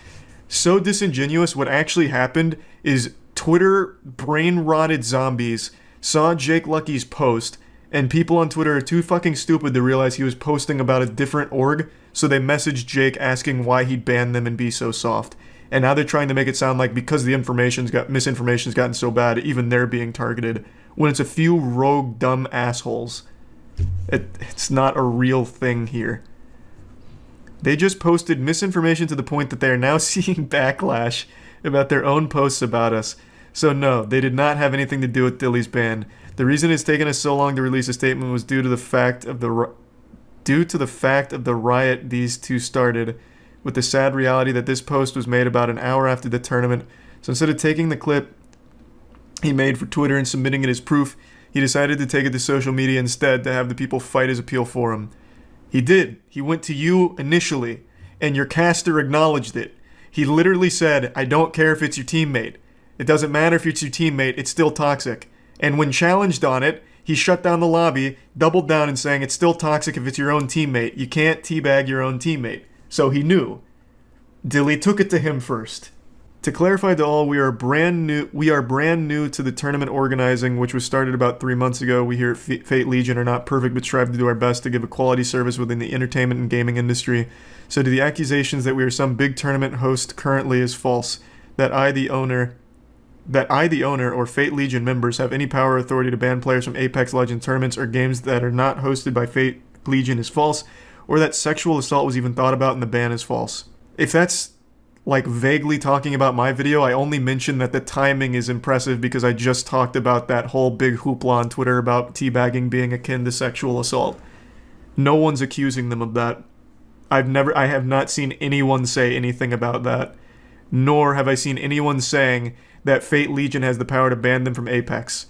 So disingenuous, what actually happened is Twitter brain-rotted zombies saw Jake Lucky's post, and people on Twitter are too fucking stupid to realize he was posting about a different org, so they messaged Jake asking why he'd ban them and be so soft. And now they're trying to make it sound like because the misinformation's gotten so bad, even they're being targeted, when it's a few rogue, dumb assholes. It's not a real thing here. They just posted misinformation to the point that they are now seeing backlash about their own posts about us. So no, they did not have anything to do with Dilly's ban. The reason it's taken us so long to release a statement was due to the fact of the riot these two started, with the sad reality that this post was made about an hour after the tournament. So instead of taking the clip he made for Twitter and submitting it as proof, he decided to take it to social media instead to have the people fight his appeal for him. He did. He went to you initially, and your caster acknowledged it. He literally said, I don't care if it's your teammate. It doesn't matter if it's your teammate, it's still toxic. And when challenged on it, he shut down the lobby, doubled down and saying it's still toxic if it's your own teammate. You can't teabag your own teammate. So he knew. Dilly took it to him first. To clarify to all, we are brand new to the tournament organizing, which was started about 3 months ago. We here at Fate Legion are not perfect, but strive to do our best to give a quality service within the entertainment and gaming industry. So to the accusations that we are some big tournament host currently is false. That I, the owner, or Fate Legion members have any power or authority to ban players from Apex Legends tournaments or games that are not hosted by Fate Legion is false, or that sexual assault was even thought about in the ban is false. If that's like vaguely talking about my video, I only mentioned that the timing is impressive because I just talked about that whole big hoopla on Twitter about teabagging being akin to sexual assault. No one's accusing them of that. I have not seen anyone say anything about that. Nor have I seen anyone saying that Fate Legion has the power to ban them from Apex.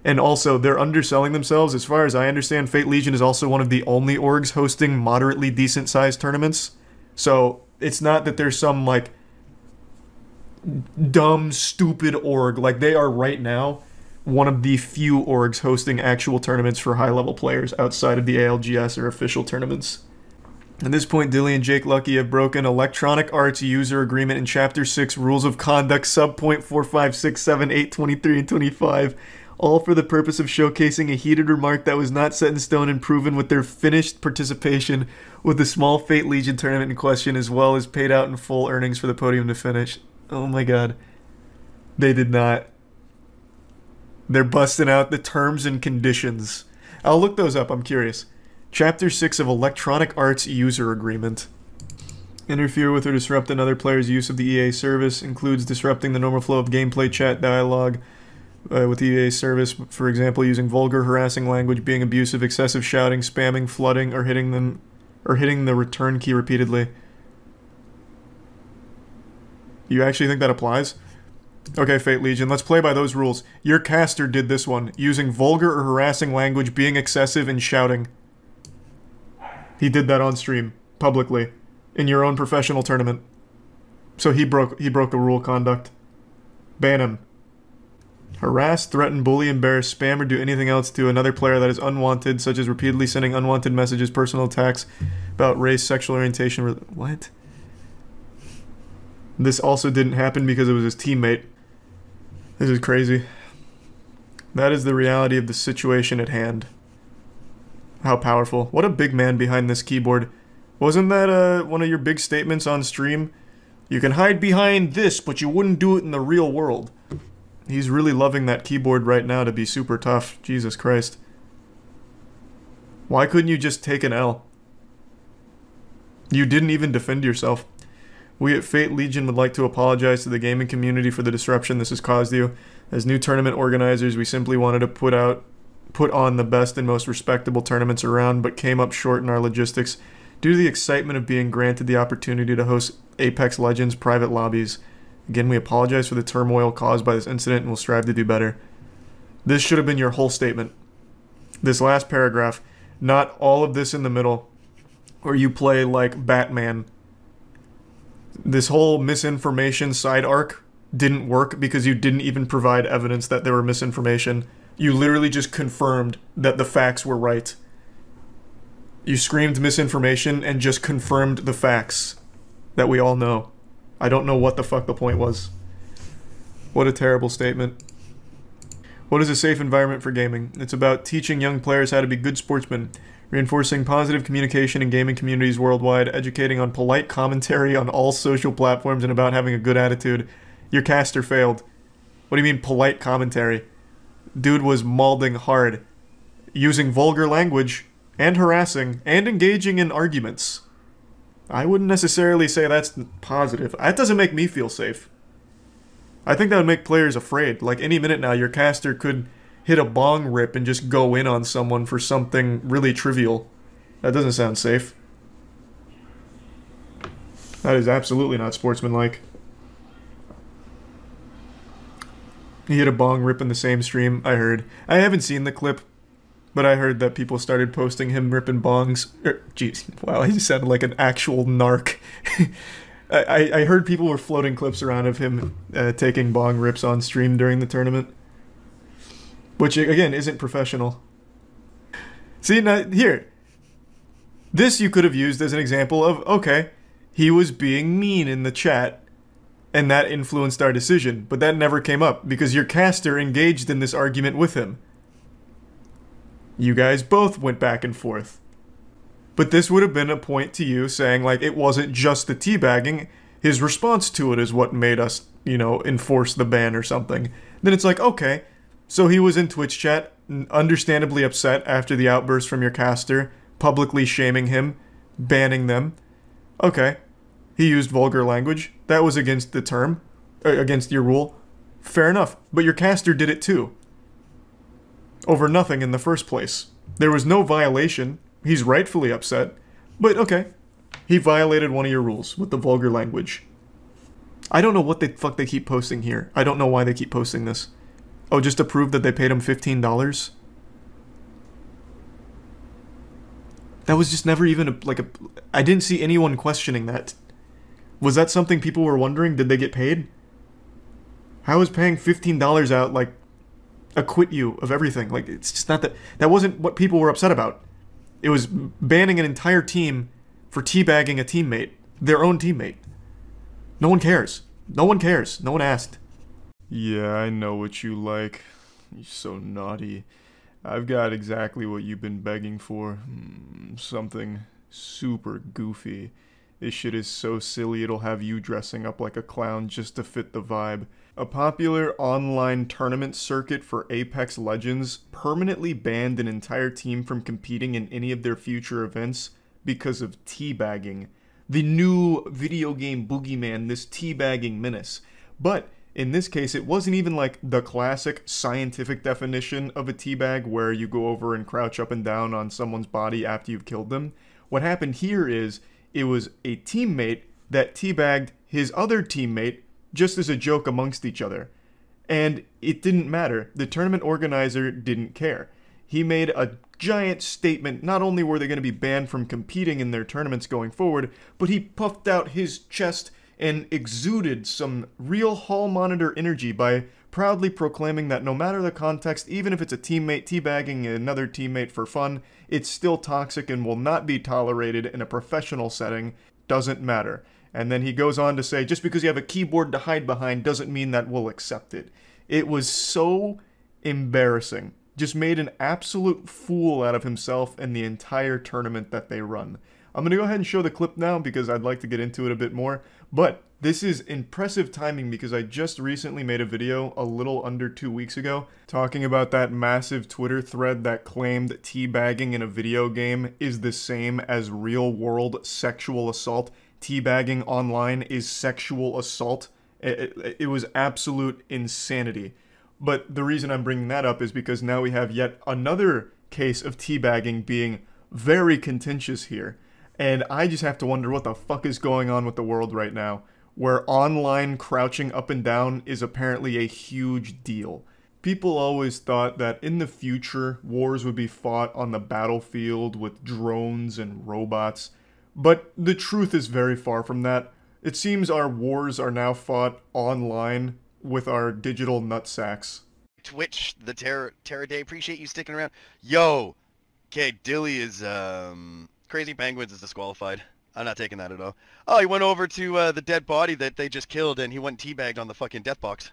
And also, they're underselling themselves. As far as I understand, Fate Legion is also one of the only orgs hosting moderately decent-sized tournaments. So it's not that there's some, like, dumb, stupid org. Like, they are right now one of the few orgs hosting actual tournaments for high-level players outside of the ALGS or official tournaments. At this point, Dilly and Jake Lucky have broken Electronic Arts User Agreement in Chapter 6 Rules of Conduct sub-point 4567 and 25, all for the purpose of showcasing a heated remark that was not set in stone and proven with their finished participation with the small Fate Legion tournament in question, as well as paid out in full earnings for the podium to finish. Oh my god. They did not. They're busting out the terms and conditions. I'll look those up, I'm curious. Chapter 6 of Electronic Arts User Agreement. Interfere with or disrupt another player's use of the EA service includes disrupting the normal flow of gameplay chat dialogue with the EA service, for example, using vulgar, harassing language, being abusive, excessive shouting, spamming, flooding, or hitting the return key repeatedly. You actually think that applies? Okay, Fate Legion, let's play by those rules. Your caster did this one, using vulgar or harassing language, being excessive, and shouting. He did that on stream, publicly, in your own professional tournament. So he broke a rule of conduct. Ban him. Harass, threaten, bully, embarrass, spam, or do anything else to another player that is unwanted, such as repeatedly sending unwanted messages, personal attacks about race, sexual orientation. What? This also didn't happen because it was his teammate. This is crazy. That is the reality of the situation at hand. How powerful. What a big man behind this keyboard. Wasn't that one of your big statements on stream? You can hide behind this, but you wouldn't do it in the real world. He's really loving that keyboard right now to be super tough. Jesus Christ. Why couldn't you just take an L? You didn't even defend yourself. We at Fate Legion would like to apologize to the gaming community for the disruption this has caused you. As new tournament organizers, we simply wanted to put on the best and most respectable tournaments around, but came up short in our logistics due to the excitement of being granted the opportunity to host Apex Legends private lobbies. Again, we apologize for the turmoil caused by this incident and will strive to do better. This should have been your whole statement. This last paragraph, not all of this in the middle, where you play like Batman. This whole misinformation side arc didn't work because you didn't even provide evidence that there were misinformation. You literally just confirmed that the facts were right. You screamed misinformation and just confirmed the facts that we all know. I don't know what the fuck the point was. What a terrible statement. What is a safe environment for gaming? It's about teaching young players how to be good sportsmen, reinforcing positive communication in gaming communities worldwide, educating on polite commentary on all social platforms, and about having a good attitude. Your caster failed. What do you mean polite commentary? Dude was mauling hard, using vulgar language, and harassing, and engaging in arguments. I wouldn't necessarily say that's positive. That doesn't make me feel safe. I think that would make players afraid. Like, any minute now, your caster could hit a bong rip and just go in on someone for something really trivial. That doesn't sound safe. That is absolutely not sportsmanlike. He hit a bong rip in the same stream, I heard. I haven't seen the clip, but I heard that people started posting him ripping bongs. Jeez, wow, he just sounded like an actual narc. I heard people were floating clips around of him taking bong rips on stream during the tournament. Which, again, isn't professional. See, now, here. This you could have used as an example of, okay, he was being mean in the chat, and that influenced our decision, but that never came up because your caster engaged in this argument with him. You guys both went back and forth. But this would have been a point to you saying, like, it wasn't just the teabagging, his response to it is what made us, you know, enforce the ban or something. Then it's like, okay, so he was in Twitch chat, understandably upset after the outburst from your caster, publicly shaming him, banning them. Okay, he used vulgar language. That was against the term, against your rule. Fair enough, but your caster did it too. Over nothing in the first place. There was no violation. He's rightfully upset. But okay, he violated one of your rules with the vulgar language. I don't know what the fuck they keep posting here. I don't know why they keep posting this. Oh, just to prove that they paid him $15? That was just never even I didn't see anyone questioning that. Was that something people were wondering? Did they get paid? How is paying $15 out, like, acquit you of everything? Like, it's just not that. That wasn't what people were upset about. It was banning an entire team for teabagging a teammate, their own teammate. No one cares. No one cares. No one asked. Yeah, I know what you like. You're so naughty. I've got exactly what you've been begging for. Something super goofy. This shit is so silly it'll have you dressing up like a clown just to fit the vibe. A popular online tournament circuit for Apex Legends permanently banned an entire team from competing in any of their future events because of teabagging. The new video game boogeyman, this teabagging menace. But in this case, it wasn't even like the classic scientific definition of a teabag where you go over and crouch up and down on someone's body after you've killed them. What happened here is it was a teammate that teabagged his other teammate just as a joke amongst each other. And it didn't matter. The tournament organizer didn't care. He made a giant statement. Not only were they going to be banned from competing in their tournaments going forward, but he puffed out his chest and exuded some real hall monitor energy by proudly proclaiming that no matter the context, even if it's a teammate teabagging another teammate for fun, it's still toxic and will not be tolerated in a professional setting. Doesn't matter. And then he goes on to say, just because you have a keyboard to hide behind doesn't mean that we'll accept it. It was so embarrassing. Just made an absolute fool out of himself and the entire tournament that they run. I'm going to go ahead and show the clip now because I'd like to get into it a bit more. But this is impressive timing because I just recently made a video a little under 2 weeks ago talking about that massive Twitter thread that claimed teabagging in a video game is the same as real-world sexual assault. Teabagging online is sexual assault. It was absolute insanity. But the reason I'm bringing that up is because now we have yet another case of teabagging being very contentious here. And I just have to wonder what the fuck is going on with the world right now, where online crouching up and down is apparently a huge deal. People always thought that in the future, wars would be fought on the battlefield with drones and robots. But the truth is very far from that. It seems our wars are now fought online with our digital nutsacks. Twitch, the Terra Day, appreciate you sticking around. Yo! Okay, Dilly is, Crazy Penguinz is disqualified. I'm not taking that at all. Oh, he went over to the dead body that they just killed and he went teabagged on the fucking death box.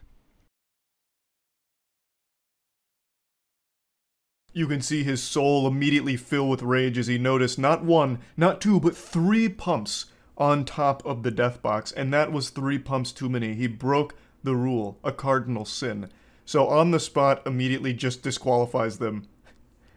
You can see his soul immediately fill with rage as he noticed not one, not two, but 3 pumps on top of the death box. And that was 3 pumps too many. He broke the rule, a cardinal sin. So on the spot, immediately just disqualifies them.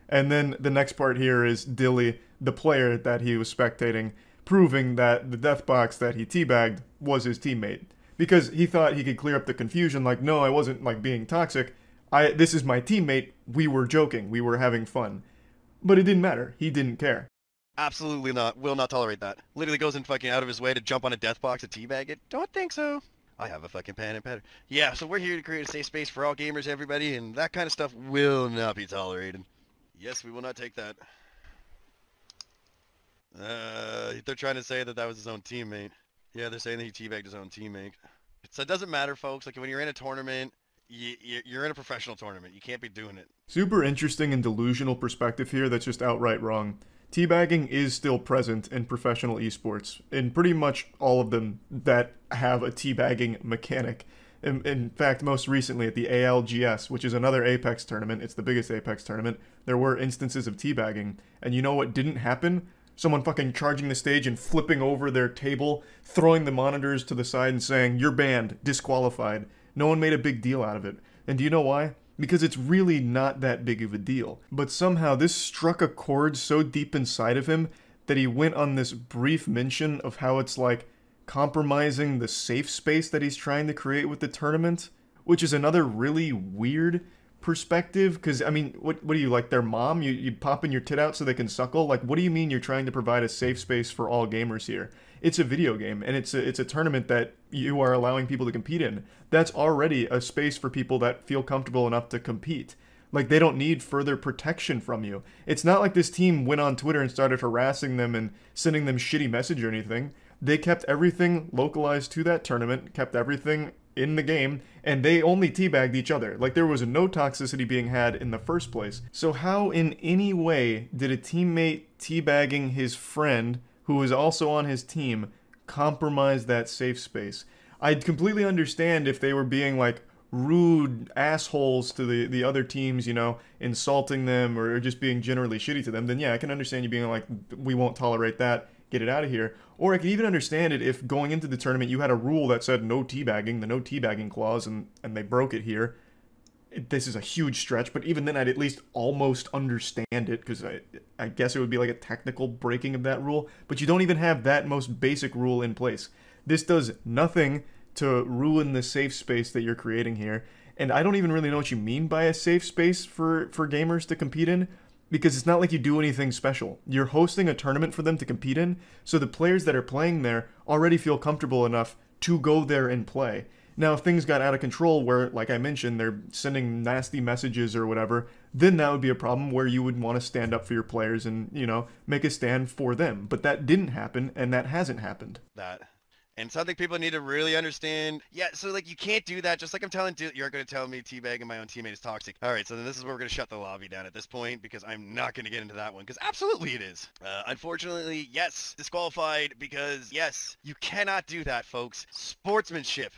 And then the next part here is Dilly, the player that he was spectating, proving that the death box that he teabagged was his teammate. Because he thought he could clear up the confusion, like, no, I wasn't, like, being toxic. This is my teammate. We were joking. We were having fun. But it didn't matter. He didn't care. Absolutely not. Will not tolerate that. Literally goes in fucking out of his way to jump on a death box and teabag it. Don't think so. I have a fucking pen and pad. Yeah, so we're here to create a safe space for all gamers, everybody, and that kind of stuff will not be tolerated. Yes, we will not take that. They're trying to say that that was his own teammate. Yeah, they're saying that he teabagged his own teammate. So it doesn't matter, folks. Like, when you're in a tournament, you're in a professional tournament. You can't be doing it. Super interesting and delusional perspective here that's just outright wrong. teabagging is still present in professional esports, in pretty much all of them that have a teabagging mechanic. In fact, most recently at the ALGS, which is another Apex tournament, it's the biggest Apex tournament, there were instances of teabagging. And you know what didn't happen? Someone fucking charging the stage and flipping over their table, throwing the monitors to the side and saying, "You're banned, disqualified." No one made a big deal out of it. And do you know why? Because it's really not that big of a deal. But somehow this struck a chord so deep inside of him that he went on this brief mention of how it's like compromising the safe space that he's trying to create with the tournament, which is another really weird perspective. Because, I mean, what do you, like their mom? You popping your tit out so they can suckle? Like, what do you mean you're trying to provide a safe space for all gamers here? It's a video game, and it's a tournament that you are allowing people to compete in. That's already a space for people that feel comfortable enough to compete. Like, they don't need further protection from you. It's not like this team went on Twitter and started harassing them and sending them shitty message or anything. They kept everything localized to that tournament, kept everything in the game, and they only teabagged each other. Like, there was no toxicity being had in the first place. So how in any way did a teammate teabagging his friend, who was also on his team, compromise that safe space? I'd completely understand if they were being, like, rude assholes to the other teams, you know, insulting them or just being generally shitty to them. Then yeah, I can understand you being like, we won't tolerate that, get it out of here. Or I could even understand it if going into the tournament you had a rule that said no teabagging, the no teabagging clause, and they broke it here. This is a huge stretch, but even then I'd at least almost understand it, because I guess it would be like a technical breaking of that rule, but you don't even have that most basic rule in place. This does nothing to ruin the safe space that you're creating here, and I don't even really know what you mean by a safe space for gamers to compete in, because it's not like you do anything special. You're hosting a tournament for them to compete in, so the players that are playing there already feel comfortable enough to go there and play. Now, if things got out of control where, like I mentioned, they're sending nasty messages or whatever, then that would be a problem where you would want to stand up for your players and, you know, make a stand for them. But that didn't happen, and that hasn't happened. And something people need to really understand. Yeah, so like you can't do that. Just like I'm telling you're going to tell me teabagging my own teammate is toxic. All right, so then this is where we're going to shut the lobby down at this point, because I'm not going to get into that one, because absolutely it is. Unfortunately, yes, disqualified, because yes, you cannot do that, folks. Sportsmanship,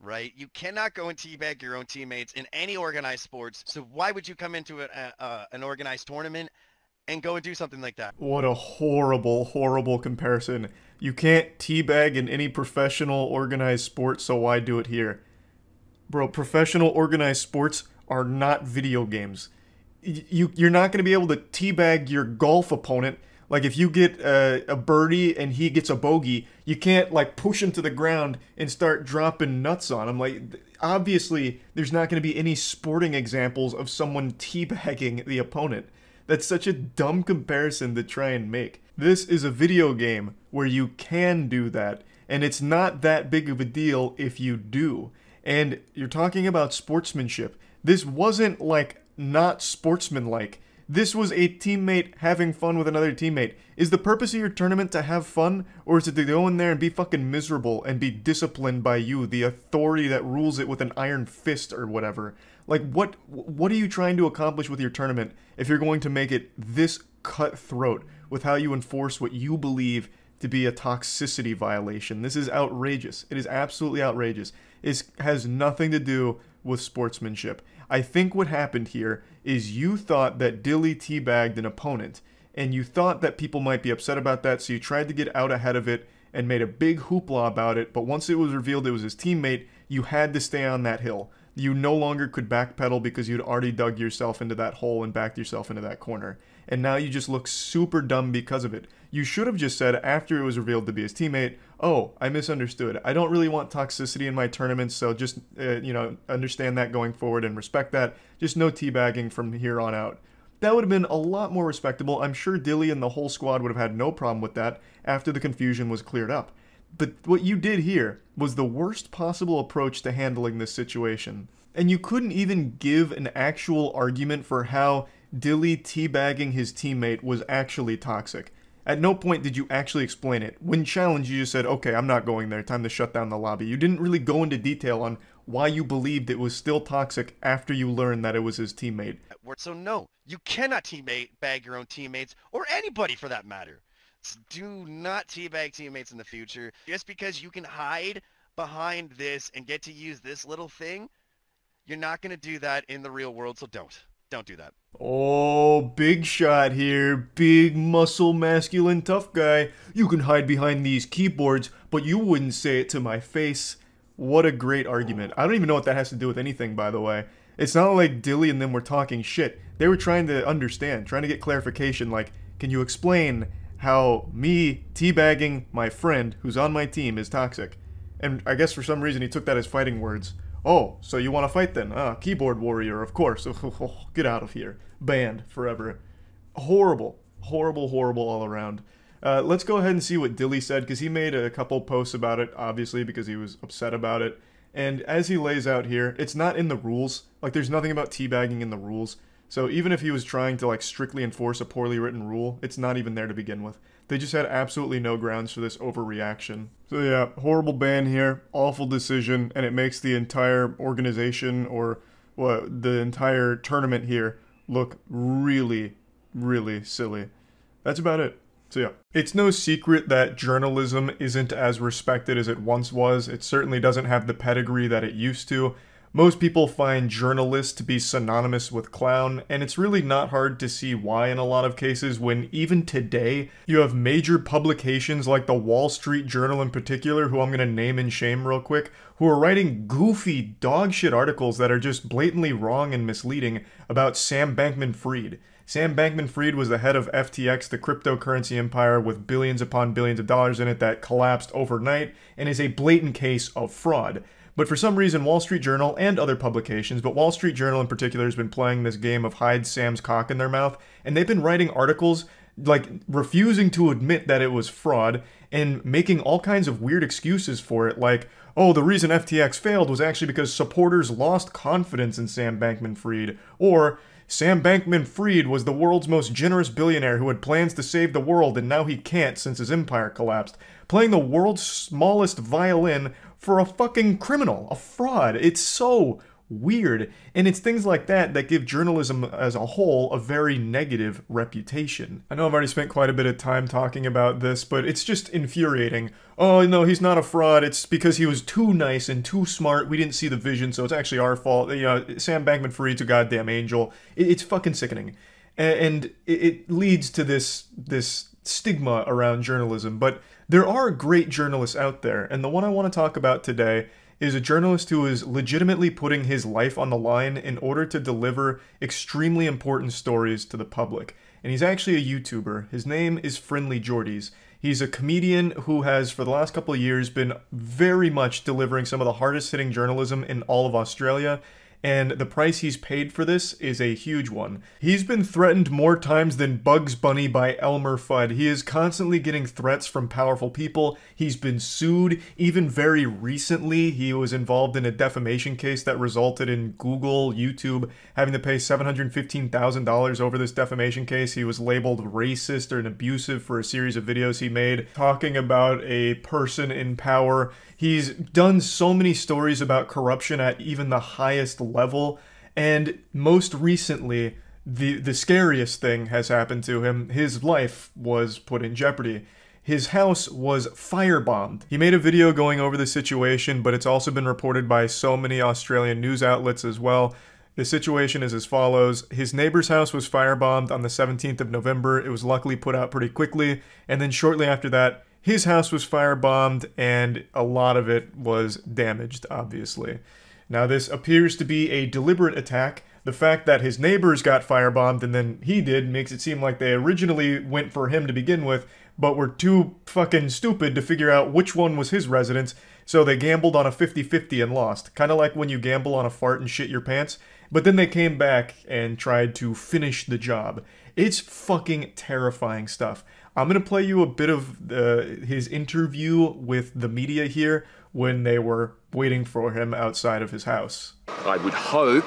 right? You cannot go and teabag your own teammates in any organized sports. So why would you come into an organized tournament and go and do something like that? What a horrible, horrible comparison. You can't teabag in any professional organized sport, so why do it here? Bro, professional organized sports are not video games. You're not going to be able to teabag your golf opponent. Like, if you get a birdie and he gets a bogey, you can't, like, push him to the ground and start dropping nuts on him. Like, obviously, there's not going to be any sporting examples of someone teabagging the opponent. That's such a dumb comparison to try and make. This is a video game where you can do that, and it's not that big of a deal if you do. And you're talking about sportsmanship. This wasn't, like, not sportsmanlike. This was a teammate having fun with another teammate. Is the purpose of your tournament to have fun, or is it to go in there and be fucking miserable and be disciplined by you, the authority that rules it with an iron fist or whatever? Like, what are you trying to accomplish with your tournament if you're going to make it this cutthroat with how you enforce what you believe to be a toxicity violation? This is outrageous. It is absolutely outrageous. It has nothing to do with sportsmanship. I think what happened here is you thought that Dilly teabagged an opponent, and you thought that people might be upset about that, so you tried to get out ahead of it and made a big hoopla about it, but once it was revealed it was his teammate, you had to stay on that hill. You no longer could backpedal because you'd already dug yourself into that hole and backed yourself into that corner. And now you just look super dumb because of it. You should have just said, after it was revealed to be his teammate, "Oh, I misunderstood. I don't really want toxicity in my tournaments, so just, understand that going forward and respect that. Just no teabagging from here on out." That would have been a lot more respectable. I'm sure Dilly and the whole squad would have had no problem with that after the confusion was cleared up. But what you did here was the worst possible approach to handling this situation. And you couldn't even give an actual argument for how Dilly teabagging his teammate was actually toxic. At no point did you actually explain it. When challenged, you just said, okay, I'm not going there, time to shut down the lobby. You didn't really go into detail on why you believed it was still toxic after you learned that it was his teammate. So no, you cannot teabag your own teammates, or anybody for that matter. Do not teabag teammates in the future. Just because you can hide behind this and get to use this little thing, you're not going to do that in the real world, so don't do that. Oh, big shot here. Big muscle, masculine, tough guy. You can hide behind these keyboards, but you wouldn't say it to my face. What a great argument. I don't even know what that has to do with anything, by the way. It's not like Dilly and them were talking shit. They were trying to understand, trying to get clarification, like, can you explain how me teabagging my friend who's on my team is toxic? And I guess for some reason he took that as fighting words. Oh, so you want to fight then? Ah, keyboard warrior, of course. Get out of here. Banned forever. Horrible. Horrible, horrible all around. Let's go ahead and see what Dilly said, because he made a couple posts about it, obviously, because he was upset about it. And as he lays out here, it's not in the rules. Like, there's nothing about teabagging in the rules. So even if he was trying to, like, strictly enforce a poorly written rule, it's not even there to begin with. They just had absolutely no grounds for this overreaction. So yeah, horrible ban here, awful decision, and it makes the entire organization, or the entire tournament here, look really, really silly. That's about it. So yeah, it's no secret that journalism isn't as respected as it once was. It certainly doesn't have the pedigree that it used to. Most people find journalist to be synonymous with clown, and it's really not hard to see why in a lot of cases when even today you have major publications like the Wall Street Journal in particular, who I'm going to name and shame real quick, who are writing goofy dogshit articles that are just blatantly wrong and misleading about Sam Bankman-Fried. Sam Bankman-Fried was the head of FTX, the cryptocurrency empire with billions upon billions of dollars in it that collapsed overnight and is a blatant case of fraud. But for some reason, Wall Street Journal and other publications, but Wall Street Journal in particular, has been playing this game of hide Sam's cock in their mouth, and they've been writing articles, like, refusing to admit that it was fraud, and making all kinds of weird excuses for it, like, oh, the reason FTX failed was actually because supporters lost confidence in Sam Bankman-Fried, or Sam Bankman-Fried was the world's most generous billionaire who had plans to save the world and now he can't since his empire collapsed. Playing the world's smallest violin for a fucking criminal, a fraud. It's so weird. And it's things like that that give journalism as a whole a very negative reputation. I know I've already spent quite a bit of time talking about this, but it's just infuriating. Oh, no, he's not a fraud. It's because he was too nice and too smart. We didn't see the vision, so it's actually our fault. You know, Sam Bankman-Fried's a goddamn angel. It's fucking sickening. And it leads to this stigma around journalism. But there are great journalists out there, and the one I want to talk about today is a journalist who is legitimately putting his life on the line in order to deliver extremely important stories to the public. And he's actually a YouTuber. His name is Friendly Jordies. He's a comedian who has, for the last couple of years, been very much delivering some of the hardest hitting journalism in all of Australia. And the price he's paid for this is a huge one. He's been threatened more times than Bugs Bunny by Elmer Fudd. He is constantly getting threats from powerful people. He's been sued. Even very recently, he was involved in a defamation case that resulted in Google, YouTube having to pay $715,000 over this defamation case. He was labeled racist or abusive for a series of videos he made talking about a person in power. He's done so many stories about corruption at even the highest level, and most recently, the scariest thing has happened to him. His life was put in jeopardy. His house was firebombed. He made a video going over the situation, but it's also been reported by so many Australian news outlets as well. The situation is as follows. His neighbor's house was firebombed on the 17th of November. It was luckily put out pretty quickly, and then shortly after that, his house was firebombed, and a lot of it was damaged, obviously. Now, this appears to be a deliberate attack. The fact that his neighbors got firebombed and then he did makes it seem like they originally went for him to begin with, but were too fucking stupid to figure out which one was his residence, so they gambled on a 50-50 and lost. Kind of like when you gamble on a fart and shit your pants, but then they came back and tried to finish the job. It's fucking terrifying stuff. I'm going to play you a bit of his interview with the media here when they were waiting for him outside of his house. I would hope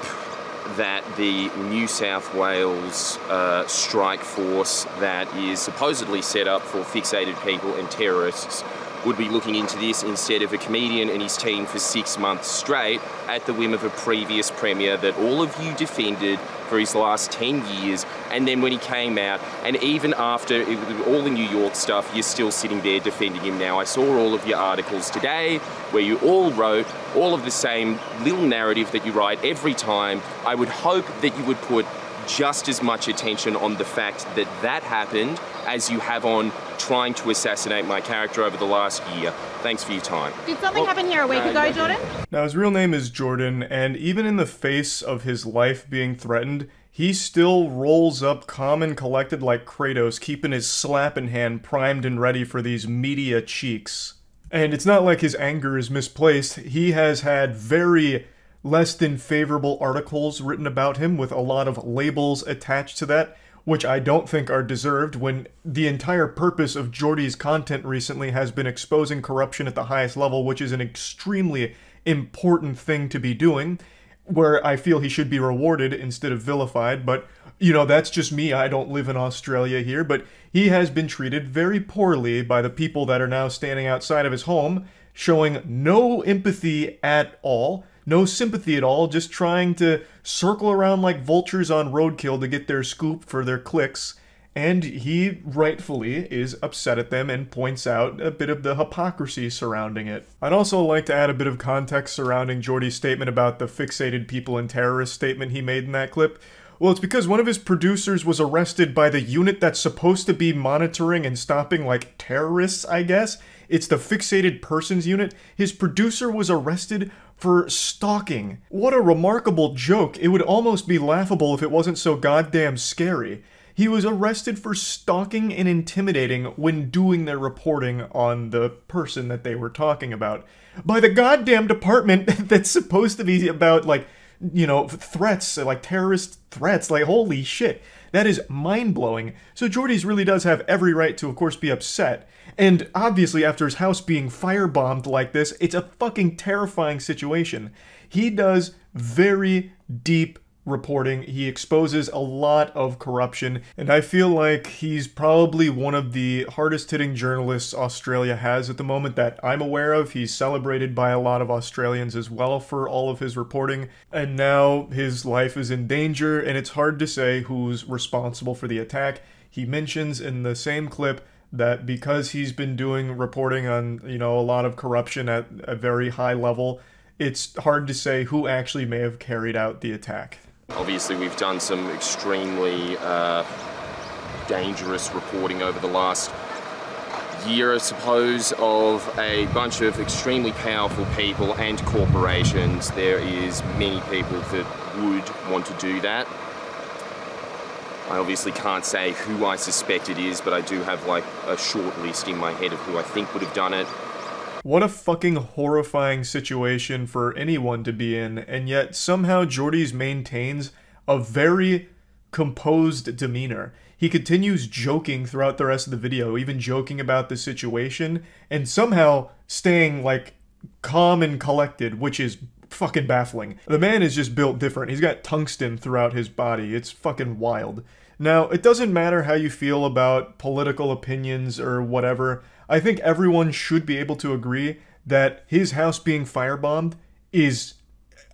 that the New South Wales strike force that is supposedly set up for fixated people and terrorists would be looking into this instead of a comedian and his team for 6 months straight at the whim of a previous premier that all of you defended for his last 10 years. And then when he came out, and even after all the New York stuff, you're still sitting there defending him now. I saw all of your articles today where you all wrote all of the same little narrative that you write every time. I would hope that you would put just as much attention on the fact that that happened as you have on trying to assassinate my character over the last year. Thanks for your time. Did something happen here a week ago, Jordan? Now, his real name is Jordan, and even in the face of his life being threatened, he still rolls up calm and collected like Kratos, keeping his slapping hand primed and ready for these media cheeks. And it's not like his anger is misplaced. He has had very less than favorable articles written about him with a lot of labels attached to that, which I don't think are deserved when the entire purpose of Jordy's content recently has been exposing corruption at the highest level, which is an extremely important thing to be doing, where I feel he should be rewarded instead of vilified. But, you know, that's just me. I don't live in Australia here, but he has been treated very poorly by the people that are now standing outside of his home, showing no empathy at all. No sympathy at all, just trying to circle around like vultures on roadkill to get their scoop for their clicks, and he rightfully is upset at them and points out a bit of the hypocrisy surrounding it. I'd also like to add a bit of context surrounding Jordy's statement about the fixated people and terrorists statement he made in that clip. Well, it's because one of his producers was arrested by the unit that's supposed to be monitoring and stopping, like, terrorists, I guess. It's the Fixated Persons Unit. His producer was arrested for stalking. What a remarkable joke. It would almost be laughable if it wasn't so goddamn scary. He was arrested for stalking and intimidating when doing their reporting on the person that they were talking about by the goddamn department that's supposed to be about, like, you know, threats, like terrorist threats. Like, holy shit. That is mind-blowing. So Jordy's really does have every right to, of course, be upset. And obviously, after his house being firebombed like this, it's a fucking terrifying situation. He does very deep reporting. He exposes a lot of corruption, and I feel like he's probably one of the hardest hitting journalists Australia has at the moment that I'm aware of. He's celebrated by a lot of Australians as well for all of his reporting, and now his life is in danger, and it's hard to say who's responsible for the attack. He mentions in the same clip that because he's been doing reporting on, you know, a lot of corruption at a very high level, it's hard to say who actually may have carried out the attack. Obviously, we've done some extremely dangerous reporting over the last year, I suppose, of a bunch of extremely powerful people and corporations. There is many people that would want to do that. I obviously can't say who I suspect it is, but I do have like a short list in my head of who I think would have done it. What a fucking horrifying situation for anyone to be in, and yet somehow Jordy's maintains a very composed demeanor. He continues joking throughout the rest of the video, even joking about the situation, and somehow staying, like, calm and collected, which is fucking baffling. The man is just built different. He's got tungsten throughout his body. It's fucking wild. Now, it doesn't matter how you feel about political opinions or whatever. I think everyone should be able to agree that his house being firebombed is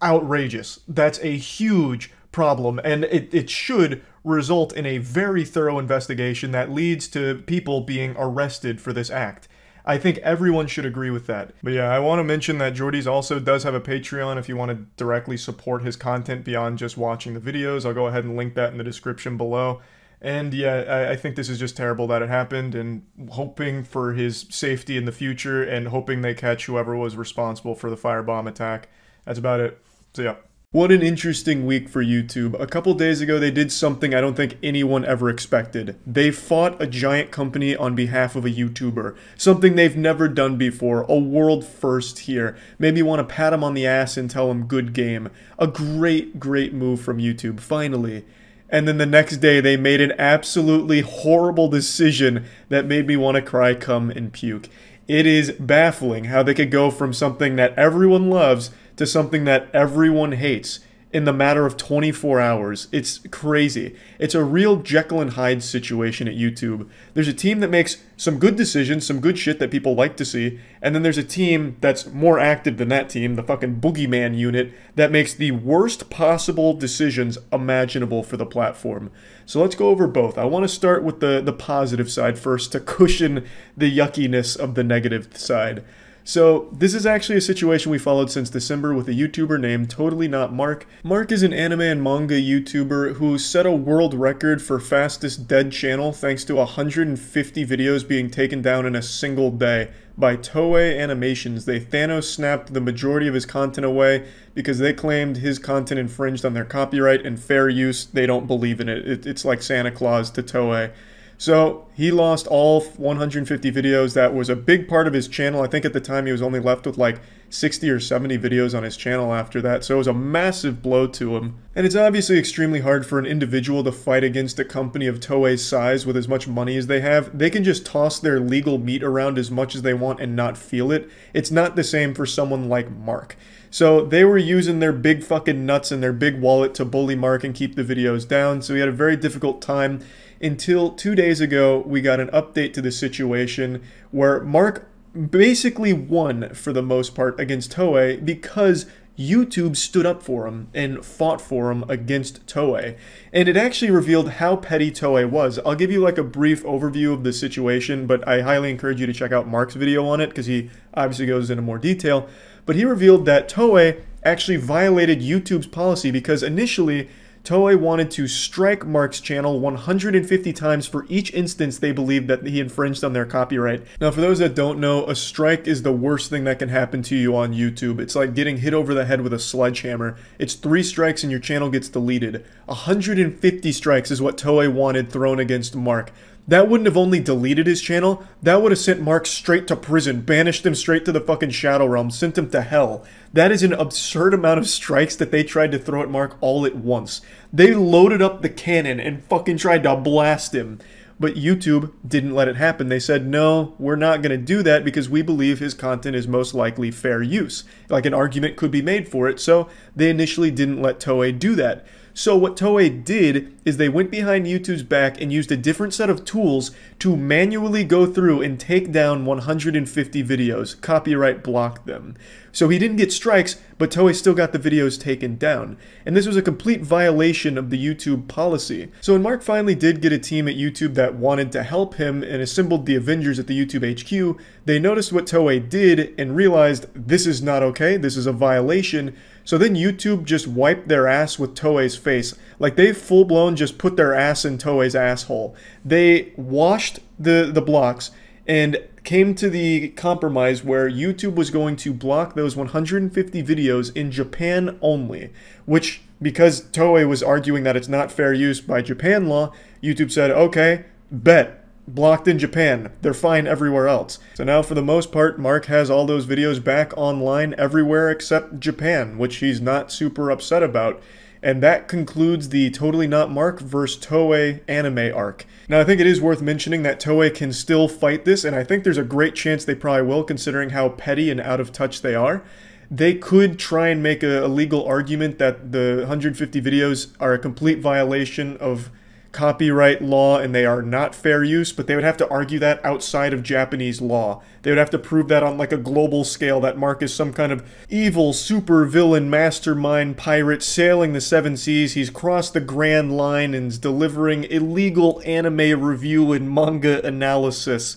outrageous. That's a huge problem, and it should result in a very thorough investigation that leads to people being arrested for this act. I think everyone should agree with that. But yeah, I want to mention that Jordy's also does have a Patreon if you want to directly support his content beyond just watching the videos. I'll go ahead and link that in the description below. And yeah, I think this is just terrible that it happened, and hoping for his safety in the future, and hoping they catch whoever was responsible for the firebomb attack. That's about it. So yeah. What an interesting week for YouTube. A couple days ago, they did something I don't think anyone ever expected. They fought a giant company on behalf of a YouTuber. Something they've never done before. A world first here. Maybe want to pat him on the ass and tell him good game. A great, great move from YouTube, finally. And then the next day, they made an absolutely horrible decision that made me want to cry, come, and puke. It is baffling how they could go from something that everyone loves to something that everyone hates. in the matter of 24 hours. It's crazy. It's a real Jekyll and Hyde situation at YouTube. There's a team that makes some good decisions, some good shit that people like to see, and then there's a team that's more active than that team, the fucking boogeyman unit, that makes the worst possible decisions imaginable for the platform. So let's go over both. I want to start with the positive side first to cushion the yuckiness of the negative side. So this is actually a situation we followed since December with a YouTuber named Totally Not Mark. Mark is an anime and manga YouTuber who set a world record for fastest dead channel thanks to 150 videos being taken down in a single day by Toei Animations. They Thanos snapped the majority of his content away because they claimed his content infringed on their copyright and fair use. They don't believe in it. It's like Santa Claus to Toei. So he lost all 150 videos. That was a big part of his channel. I think at the time he was only left with like 60 or 70 videos on his channel after that. So it was a massive blow to him. And it's obviously extremely hard for an individual to fight against a company of Toei's size with as much money as they have. They can just toss their legal meat around as much as they want and not feel it. It's not the same for someone like Mark. So they were using their big fucking nuts and their big wallet to bully Mark and keep the videos down. So he had a very difficult time until 2 days ago we got an update to the situation where Mark basically won for the most part against Toei because YouTube stood up for him and fought for him against Toei. And it actually revealed how petty Toei was. I'll give you like a brief overview of the situation, but I highly encourage you to check out Mark's video on it because he obviously goes into more detail. But he revealed that Toei actually violated YouTube's policy because initially Toei wanted to strike Mark's channel 150 times for each instance they believed that he infringed on their copyright. Now, for those that don't know, a strike is the worst thing that can happen to you on YouTube. It's like getting hit over the head with a sledgehammer. It's 3 strikes and your channel gets deleted. 150 strikes is what Toei wanted thrown against Mark. That wouldn't have only deleted his channel, that would have sent Mark straight to prison, banished him straight to the fucking Shadow Realm, sent him to hell. That is an absurd amount of strikes that they tried to throw at Mark all at once. They loaded up the cannon and fucking tried to blast him. But YouTube didn't let it happen. They said, no, we're not going to do that because we believe his content is most likely fair use. Like an argument could be made for it, so they initially didn't let Toei do that. So what Toei did is they went behind YouTube's back and used a different set of tools to manually go through and take down 150 videos, copyright block them. So he didn't get strikes, but Toei still got the videos taken down. And this was a complete violation of the YouTube policy. So when Mark finally did get a team at YouTube that wanted to help him and assembled the Avengers at the YouTube HQ, they noticed what Toei did and realized this is not okay, this is a violation. So then YouTube just wiped their ass with Toei's face. Like they full-blown just put their ass in Toei's asshole. They washed the blocks and came to the compromise where YouTube was going to block those 150 videos in Japan only, which, because Toei was arguing that it's not fair use by Japan law, YouTube said, okay, bet. Blocked in Japan. They're fine everywhere else. So now for the most part, Mark has all those videos back online everywhere except Japan, which he's not super upset about. And that concludes the Totally Not Mark vs. Toei anime arc. Now I think it is worth mentioning that Toei can still fight this, and I think there's a great chance they probably will considering how petty and out of touch they are. They could try and make a legal argument that the 150 videos are a complete violation of copyright law and they are not fair use, but they would have to argue that outside of Japanese law. They would have to prove that on like a global scale, that Mark is some kind of evil super villain mastermind pirate sailing the 7 seas. He's crossed the Grand Line and is delivering illegal anime review and manga analysis.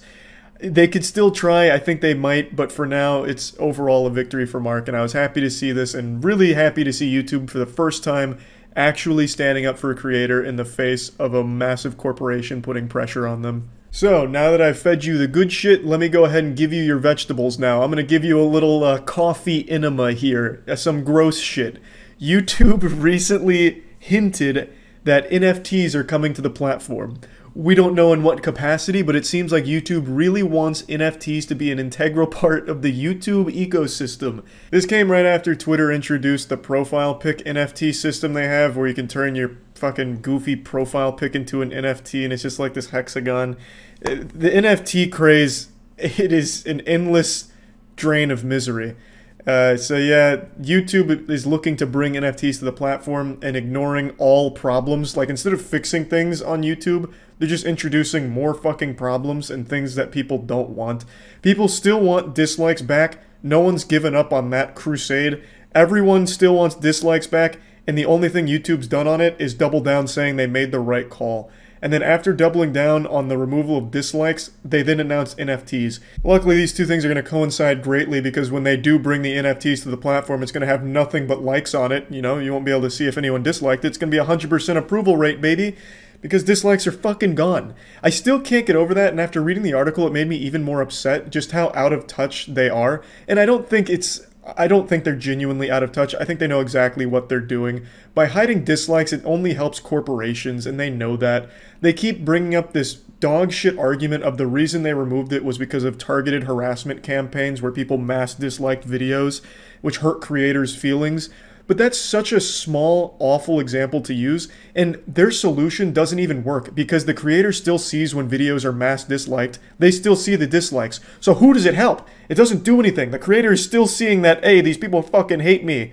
They could still try, I think they might, but for now it's overall a victory for Mark, and I was happy to see this and really happy to see YouTube for the first time actually standing up for a creator in the face of a massive corporation putting pressure on them. So, now that I've fed you the good shit, let me go ahead and give you your vegetables now. I'm going to give you a little coffee enema here, some gross shit. YouTube recently hinted that NFTs are coming to the platform. We don't know in what capacity, but it seems like YouTube really wants NFTs to be an integral part of the YouTube ecosystem. This came right after Twitter introduced the profile pic NFT system they have, where you can turn your fucking goofy profile pic into an NFT, and it's just like this hexagon. The NFT craze, it is an endless drain of misery. So yeah, YouTube is looking to bring NFTs to the platform and ignoring all problems. Like, instead of fixing things on YouTube, they're just introducing more fucking problems and things that people don't want. People still want dislikes back. No one's given up on that crusade. Everyone still wants dislikes back, and the only thing YouTube's done on it is double down saying they made the right call. And then after doubling down on the removal of dislikes, they then announced NFTs. Luckily, these two things are going to coincide greatly, because when they do bring the NFTs to the platform, it's going to have nothing but likes on it. You know, you won't be able to see if anyone disliked it. It's going to be 100% approval rate, baby, because dislikes are fucking gone. I still can't get over that, and after reading the article, it made me even more upset just how out of touch they are. And I don't think they're genuinely out of touch. I think they know exactly what they're doing. By hiding dislikes, it only helps corporations, and they know that. They keep bringing up this dog shit argument of the reason they removed it was because of targeted harassment campaigns where people mass disliked videos, which hurt creators' feelings. But that's such a small, awful example to use, and their solution doesn't even work, because the creator still sees when videos are mass disliked. They still see the dislikes. So who does it help? It doesn't do anything. The creator is still seeing that, hey, these people fucking hate me.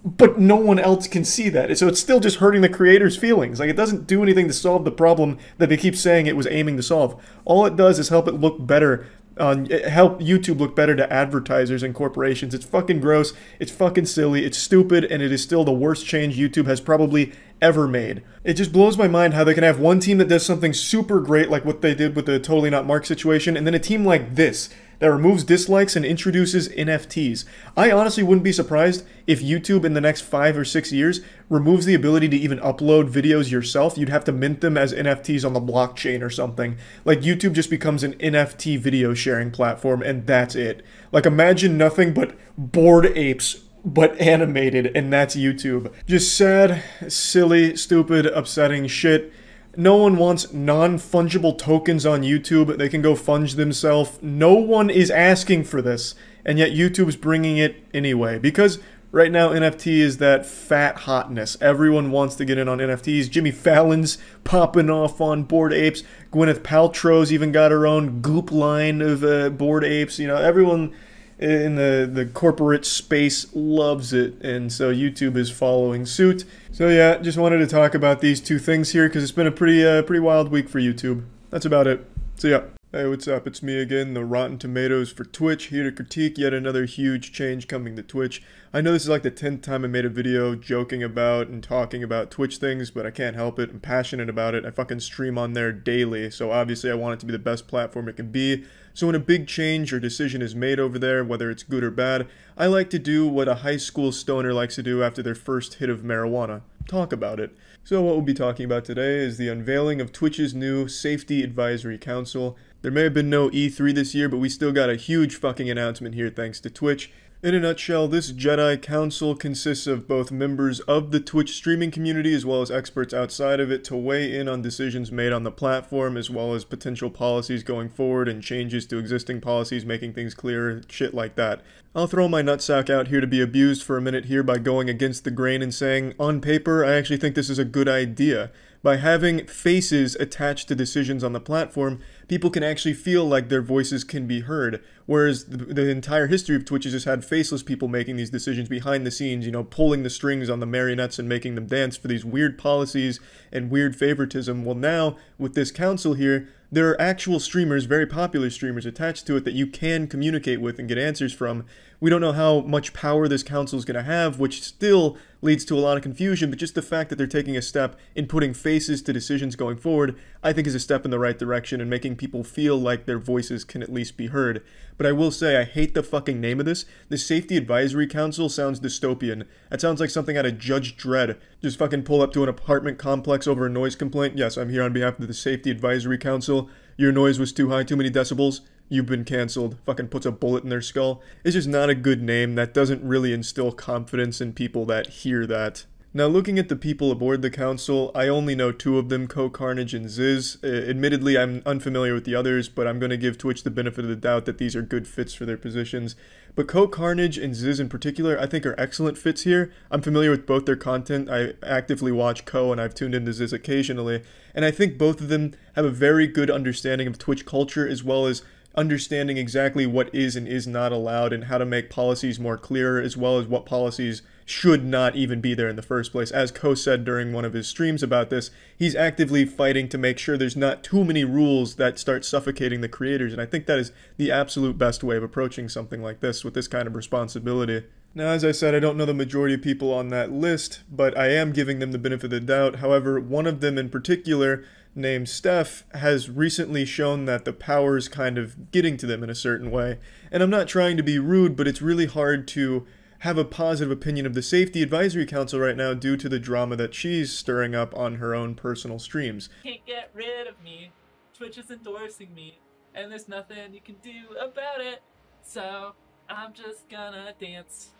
But no one else can see that. So it's still just hurting the creator's feelings. Like, it doesn't do anything to solve the problem that they keep saying it was aiming to solve. All it does is help it look better. Help YouTube look better to advertisers and corporations. It's fucking gross, it's fucking silly, it's stupid, and it is still the worst change YouTube has probably ever made. It just blows my mind how they can have one team that does something super great, like what they did with the Totally Not Mark situation, and then a team like this that removes dislikes and introduces NFTs. I honestly wouldn't be surprised if YouTube in the next 5 or 6 years removes the ability to even upload videos yourself. You'd have to mint them as NFTs on the blockchain or something. Like, YouTube just becomes an NFT video sharing platform, and that's it. Like, imagine nothing but Bored Apes, but animated, and that's YouTube. Just sad, silly, stupid, upsetting shit. No one wants non-fungible tokens on YouTube. They can go funge themselves. No one is asking for this, and yet YouTube's bringing it anyway. Because right now NFT is that fat hotness. Everyone wants to get in on NFTs. Jimmy Fallon's popping off on Bored Apes. Gwyneth Paltrow's even got her own Goop line of Bored Apes. You know, everyone in the corporate space loves it, and so YouTube is following suit. So yeah, just wanted to talk about these two things here, because it's been a pretty wild week for YouTube. That's about it. So yeah. Hey, what's up? It's me again, the Rotten Tomatoes for Twitch, here to critique yet another huge change coming to Twitch. I know this is like the 10th time I made a video joking about and talking about Twitch things, but I can't help it. I'm passionate about it. I fucking stream on there daily, so obviously I want it to be the best platform it can be. So when a big change or decision is made over there, whether it's good or bad, I like to do what a high school stoner likes to do after their first hit of marijuana. Talk about it. So what we'll be talking about today is the unveiling of Twitch's new Safety Advisory Council. There may have been no E3 this year, but we still got a huge fucking announcement here thanks to Twitch. In a nutshell, this Jedi Council consists of both members of the Twitch streaming community as well as experts outside of it to weigh in on decisions made on the platform, as well as potential policies going forward and changes to existing policies, making things clearer, shit like that. I'll throw my nutsack out here to be abused for a minute here by going against the grain and saying, on paper, I actually think this is a good idea. By having faces attached to decisions on the platform, people can actually feel like their voices can be heard, whereas the entire history of Twitch has just had faceless people making these decisions behind the scenes, you know, pulling the strings on the marionettes and making them dance for these weird policies and weird favoritism. Well, now, with this council here, there are actual streamers, very popular streamers, attached to it that you can communicate with and get answers from. We don't know how much power this council is going to have, which still leads to a lot of confusion, but just the fact that they're taking a step in putting faces to decisions going forward, I think is a step in the right direction and making people feel like their voices can at least be heard. But I will say, I hate the fucking name of this. The Safety Advisory Council sounds dystopian. That sounds like something out of Judge Dredd. Just fucking pull up to an apartment complex over a noise complaint. Yes, I'm here on behalf of the Safety Advisory Council. Your noise was too high, too many decibels. You've been cancelled. Fucking puts a bullet in their skull. It's just not a good name. That doesn't really instill confidence in people that hear that. Now, looking at the people aboard the council, I only know two of them, Carnage and Ziz. Admittedly, I'm unfamiliar with the others, but I'm going to give Twitch the benefit of the doubt that these are good fits for their positions. But Carnage and Ziz in particular, I think are excellent fits here. I'm familiar with both their content. I actively watch and I've tuned into Ziz occasionally. And I think both of them have a very good understanding of Twitch culture, as well as understanding exactly what is and is not allowed and how to make policies more clear, as well as what policies should not even be there in the first place. As Ko said during one of his streams about this, he's actively fighting to make sure there's not too many rules that start suffocating the creators, and I think that is the absolute best way of approaching something like this with this kind of responsibility. Now, as I said, I don't know the majority of people on that list, but I am giving them the benefit of the doubt. However, one of them in particular, named Steph, has recently shown that the power's kind of getting to them in a certain way. And I'm not trying to be rude, but it's really hard to have a positive opinion of the Safety Advisory Council right now due to the drama that she's stirring up on her own personal streams. Can't get rid of me. Twitch is endorsing me, and there's nothing you can do about it. So I'm just gonna dance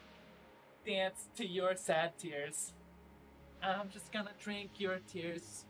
to your sad tears. I'm just gonna drink your tears.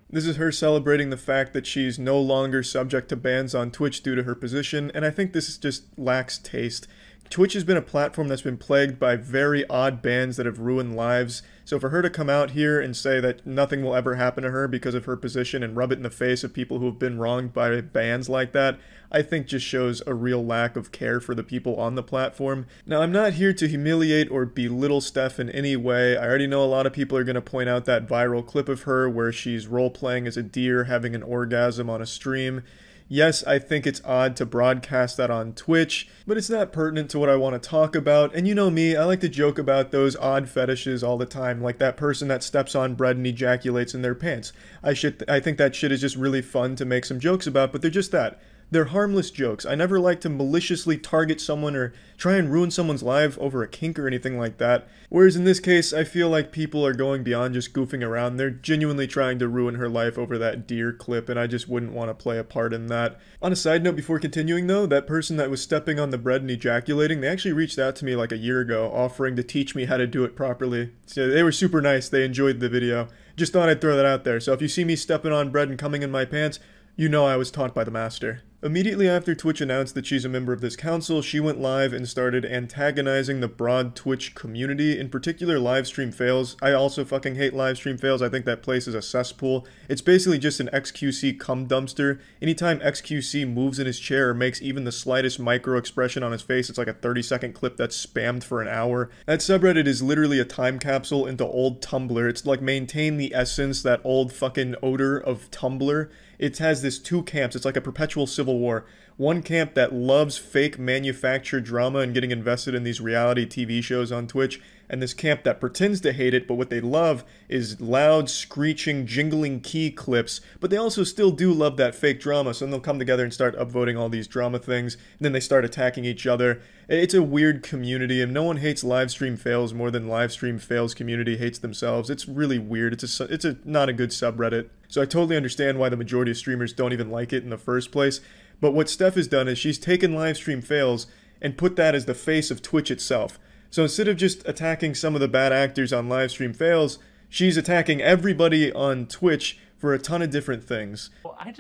This is her celebrating the fact that she's no longer subject to bans on Twitch due to her position, and I think this just lacks taste. Twitch has been a platform that's been plagued by very odd bans that have ruined lives, so for her to come out here and say that nothing will ever happen to her because of her position and rub it in the face of people who have been wronged by bans like that, I think just shows a real lack of care for the people on the platform. Now, I'm not here to humiliate or belittle Steph in any way. I already know a lot of people are going to point out that viral clip of her where she's role-playing as a deer having an orgasm on a stream. Yes, I think it's odd to broadcast that on Twitch, but it's not pertinent to what I want to talk about, and you know me, I like to joke about those odd fetishes all the time, like that person that steps on bread and ejaculates in their pants. I think that shit is just really fun to make some jokes about, but they're just that. They're harmless jokes. I never like to maliciously target someone or try and ruin someone's life over a kink or anything like that. Whereas in this case, I feel like people are going beyond just goofing around. They're genuinely trying to ruin her life over that deer clip, and I just wouldn't want to play a part in that. On a side note, before continuing though, that person that was stepping on the bread and ejaculating, they actually reached out to me like a year ago, offering to teach me how to do it properly. So they were super nice. They enjoyed the video. Just thought I'd throw that out there. So if you see me stepping on bread and coming in my pants, you know I was taught by the master. Immediately after Twitch announced that she's a member of this council, she went live and started antagonizing the broad Twitch community, in particular livestream fails. I also fucking hate livestream fails. I think that place is a cesspool. It's basically just an XQC cum dumpster. Anytime XQC moves in his chair or makes even the slightest micro expression on his face, it's like a 30-second clip that's spammed for an hour. That subreddit is literally a time capsule into old Tumblr. It's like maintain the essence, that old fucking odor of Tumblr. It has this two camps. It's like a perpetual civil war. One camp that loves fake manufactured drama and getting invested in these reality TV shows on Twitch, and this camp that pretends to hate it, but what they love is loud, screeching, jingling key clips, but they also still do love that fake drama, so then they'll come together and start upvoting all these drama things, and then they start attacking each other. It's a weird community, and no one hates livestream fails more than livestream fails community hates themselves. It's really weird. It's not a good subreddit. So I totally understand why the majority of streamers don't even like it in the first place. But what Steph has done is she's taken livestream fails and put that as the face of Twitch itself. So instead of just attacking some of the bad actors on livestream fails, she's attacking everybody on Twitch for a ton of different things. Well, I'm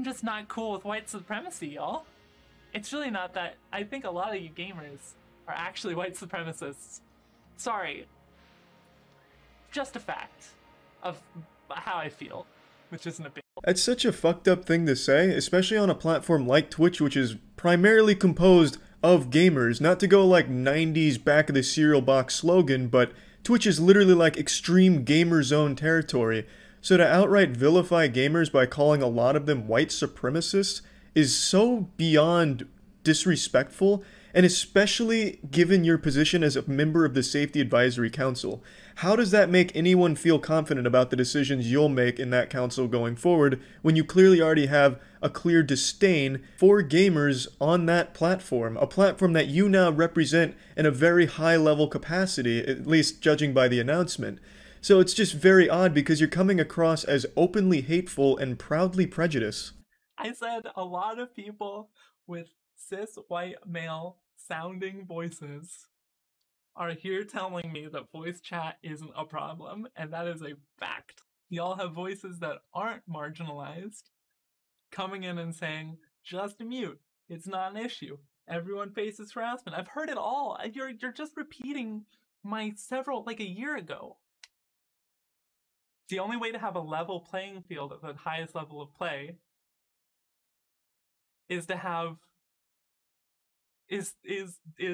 just not cool with white supremacy, y'all. It's really not that. I think a lot of you gamers are actually white supremacists. Sorry. Just a fact of how I feel, which isn't a big deal. That's such a fucked up thing to say, especially on a platform like Twitch, which is primarily composed of gamers. Not to go like 90s back of the cereal box slogan, but Twitch is literally like extreme gamer zone territory. So to outright vilify gamers by calling a lot of them white supremacists is so beyond disrespectful, and especially given your position as a member of the Safety Advisory Council. How does that make anyone feel confident about the decisions you'll make in that council going forward when you clearly already have a clear disdain for gamers on that platform, a platform that you now represent in a very high level capacity, at least judging by the announcement? So it's just very odd because you're coming across as openly hateful and proudly prejudiced. I said a lot of people with cis white male sounding voices are here telling me that voice chat isn't a problem, and that is a fact. Y'all have voices that aren't marginalized coming in and saying, just mute, it's not an issue. Everyone faces harassment. I've heard it all. You're just repeating my like a year ago. The only way to have a level playing field at the highest level of play is to have is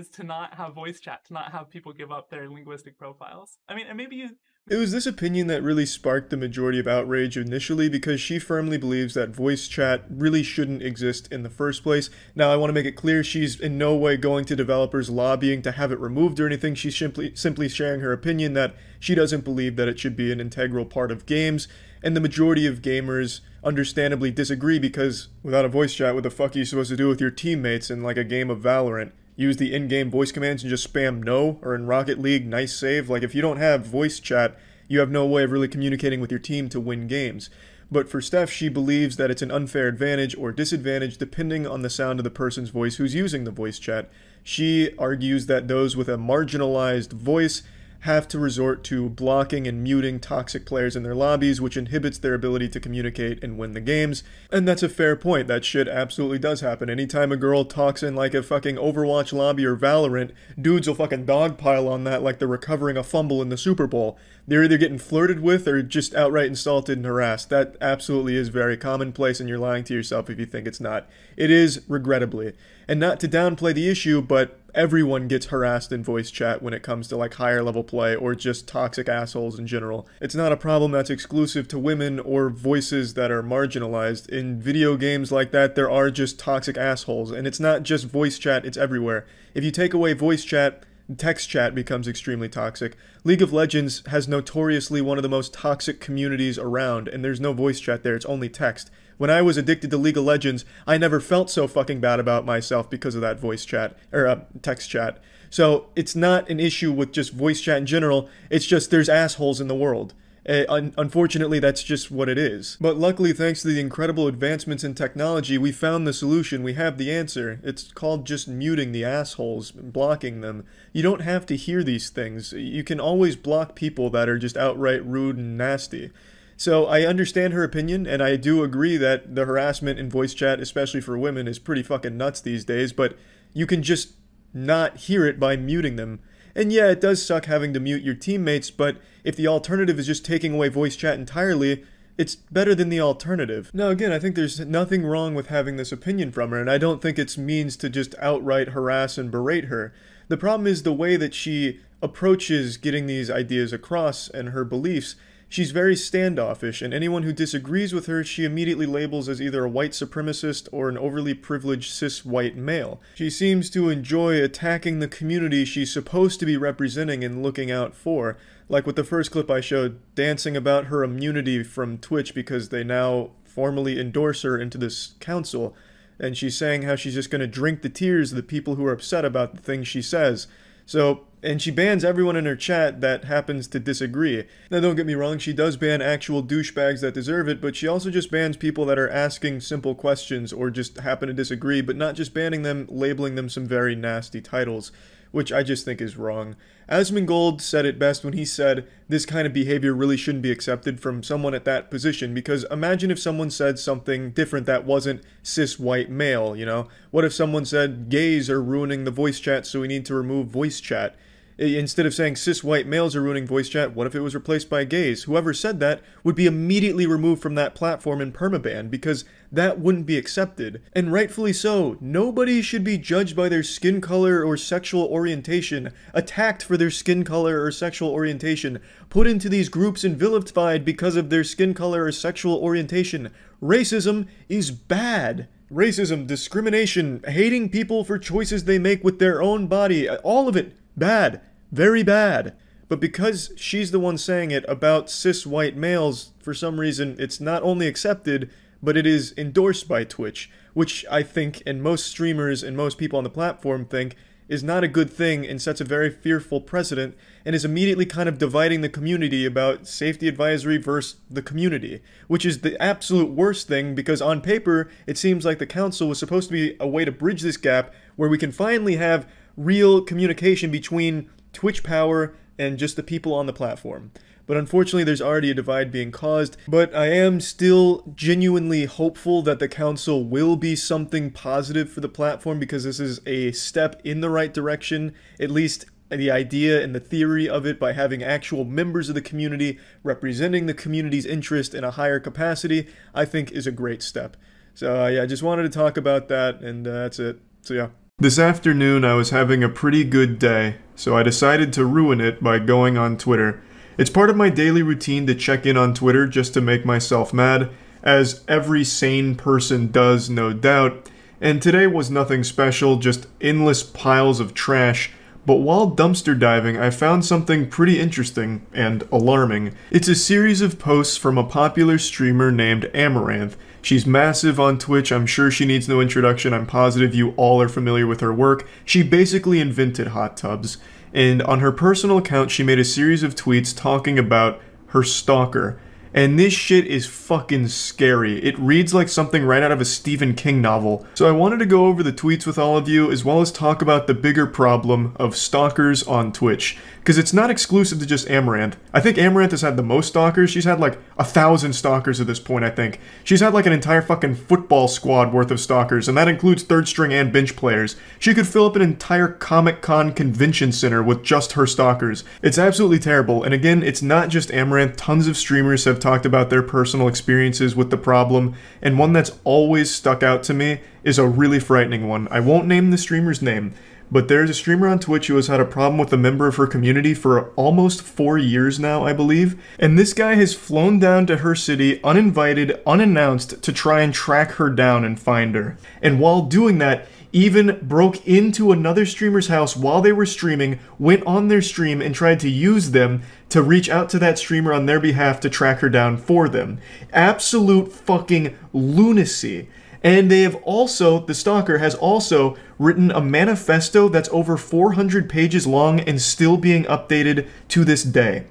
to not have voice chat, to not have people give up their linguistic profiles. I mean, and maybe you. It was this opinion that really sparked the majority of outrage initially, because she firmly believes that voice chat really shouldn't exist in the first place. Now, I want to make it clear she's in no way going to developers lobbying to have it removed or anything. She's simply sharing her opinion that she doesn't believe that it should be an integral part of games, and the majority of gamers understandably disagree, because without a voice chat, what the fuck are you supposed to do with your teammates in like a game of Valorant? Use the in-game voice commands and just spam no, or in Rocket League, nice save? Like, if you don't have voice chat, you have no way of really communicating with your team to win games. But for Steph, she believes that it's an unfair advantage or disadvantage depending on the sound of the person's voice who's using the voice chat. She argues that those with a marginalized voice have to resort to blocking and muting toxic players in their lobbies, which inhibits their ability to communicate and win the games. And that's a fair point. That shit absolutely does happen. Anytime a girl talks in like a fucking Overwatch lobby or Valorant, dudes will fucking dogpile on that like they're recovering a fumble in the Super Bowl. They're either getting flirted with or just outright insulted and harassed. That absolutely is very commonplace, and you're lying to yourself if you think it's not. It is, regrettably. And not to downplay the issue, but everyone gets harassed in voice chat when it comes to like higher level play or just toxic assholes in general. It's not a problem that's exclusive to women or voices that are marginalized. In video games like that, there are just toxic assholes, and it's not just voice chat, it's everywhere. If you take away voice chat, text chat becomes extremely toxic. League of Legends has notoriously one of the most toxic communities around, and there's no voice chat there, it's only text. When I was addicted to League of Legends, I never felt so fucking bad about myself because of that voice chat, or text chat. So it's not an issue with just voice chat in general, it's just there's assholes in the world. Unfortunately, that's just what it is. But luckily, thanks to the incredible advancements in technology, we found the solution. We have the answer. It's called just muting the assholes, blocking them. You don't have to hear these things. You can always block people that are just outright rude and nasty. So I understand her opinion, and I do agree that the harassment in voice chat, especially for women, is pretty fucking nuts these days, but you can just not hear it by muting them. And yeah, it does suck having to mute your teammates, but if the alternative is just taking away voice chat entirely, it's better than the alternative. Now again, I think there's nothing wrong with having this opinion from her, and I don't think it's means to just outright harass and berate her. The problem is the way that she approaches getting these ideas across and her beliefs. She's very standoffish, and anyone who disagrees with her, she immediately labels as either a white supremacist or an overly privileged cis-white male. She seems to enjoy attacking the community she's supposed to be representing and looking out for, like with the first clip I showed, dancing about her immunity from Twitch because they now formally endorse her into this council, and she's saying how she's just going to drink the tears of the people who are upset about the things she says. So, and she bans everyone in her chat that happens to disagree. Now don't get me wrong, she does ban actual douchebags that deserve it, but she also just bans people that are asking simple questions or just happen to disagree, but not just banning them, labeling them some very nasty titles, which I just think is wrong. Asmongold said it best when he said, this kind of behavior really shouldn't be accepted from someone at that position, because imagine if someone said something different that wasn't cis-white male, you know? What if someone said, gays are ruining the voice chat, so we need to remove voice chat? Instead of saying cis-white males are ruining voice chat, what if it was replaced by gays? Whoever said that would be immediately removed from that platform and permabanned, because that wouldn't be accepted. And rightfully so. Nobody should be judged by their skin color or sexual orientation, attacked for their skin color or sexual orientation, put into these groups and vilified because of their skin color or sexual orientation. Racism is bad. Racism, discrimination, hating people for choices they make with their own body, all of it. Bad. Very bad. But because she's the one saying it about cis-white males, for some reason, it's not only accepted, but it is endorsed by Twitch, which I think, and most streamers and most people on the platform think, is not a good thing and sets a very fearful precedent, and is immediately kind of dividing the community about safety advisory versus the community, which is the absolute worst thing, because on paper, it seems like the council was supposed to be a way to bridge this gap where we can finally have real communication between Twitch power and just the people on the platform. But unfortunately, there's already a divide being caused. But I am still genuinely hopeful that the council will be something positive for the platform, because this is a step in the right direction, at least the idea and the theory of it, by having actual members of the community representing the community's interest in a higher capacity, I think is a great step. So yeah, just wanted to talk about that, and that's it. So yeah. This afternoon I was having a pretty good day, so I decided to ruin it by going on Twitter. It's part of my daily routine to check in on Twitter just to make myself mad, as every sane person does, no doubt. And today was nothing special, just endless piles of trash. But while dumpster diving, I found something pretty interesting and alarming. It's a series of posts from a popular streamer named Amaranth. She's massive on Twitch, I'm sure she needs no introduction, I'm positive you all are familiar with her work. She basically invented hot tubs. And on her personal account, she made a series of tweets talking about her stalker. And this shit is fucking scary. It reads like something right out of a Stephen King novel. So I wanted to go over the tweets with all of you, as well as talk about the bigger problem of stalkers on Twitch. Because it's not exclusive to just Amaranth. I think Amaranth has had the most stalkers. She's had like 1,000 stalkers at this point, I think. She's had like an entire fucking football squad worth of stalkers, and that includes third string and bench players. She could fill up an entire Comic-Con convention center with just her stalkers. It's absolutely terrible, and again, it's not just Amaranth. Tons of streamers have talked about their personal experiences with the problem, and one that's always stuck out to me is a really frightening one. I won't name the streamer's name, but there's a streamer on Twitch who has had a problem with a member of her community for almost 4 years now, I believe. And this guy has flown down to her city uninvited, unannounced, to try and track her down and find her. And while doing that, even broke into another streamer's house while they were streaming, went on their stream and tried to use them to reach out to that streamer on their behalf to track her down for them. Absolute fucking lunacy. And they have also, the stalker has also written a manifesto that's over 400 pages long and still being updated to this day.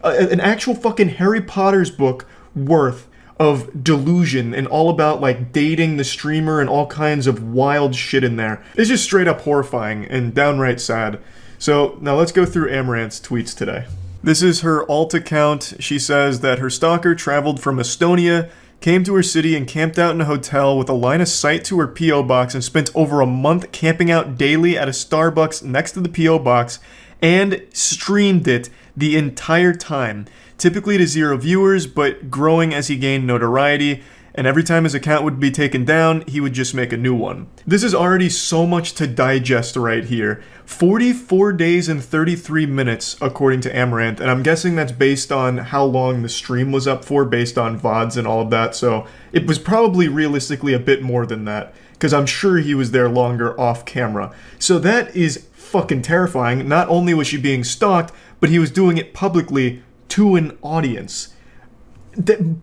An actual fucking Harry Potter's book worth of delusion and all about like dating the streamer and all kinds of wild shit in there. It's just straight up horrifying and downright sad. So now let's go through Amaranth's tweets today. This is her alt account. She says that her stalker traveled from Estonia, came to her city and camped out in a hotel with a line of sight to her P.O. box and spent over a month camping out daily at a Starbucks next to the P.O. box and streamed it the entire time. Typically to 0 viewers, but growing as he gained notoriety, and every time his account would be taken down, he would just make a new one. This is already so much to digest right here. 44 days and 33 minutes, according to Amaranth, and I'm guessing that's based on how long the stream was up for, based on VODs and all of that, so it was probably realistically a bit more than that, because I'm sure he was there longer off camera. So that is fucking terrifying. Not only was she being stalked, but he was doing it publicly to an audience.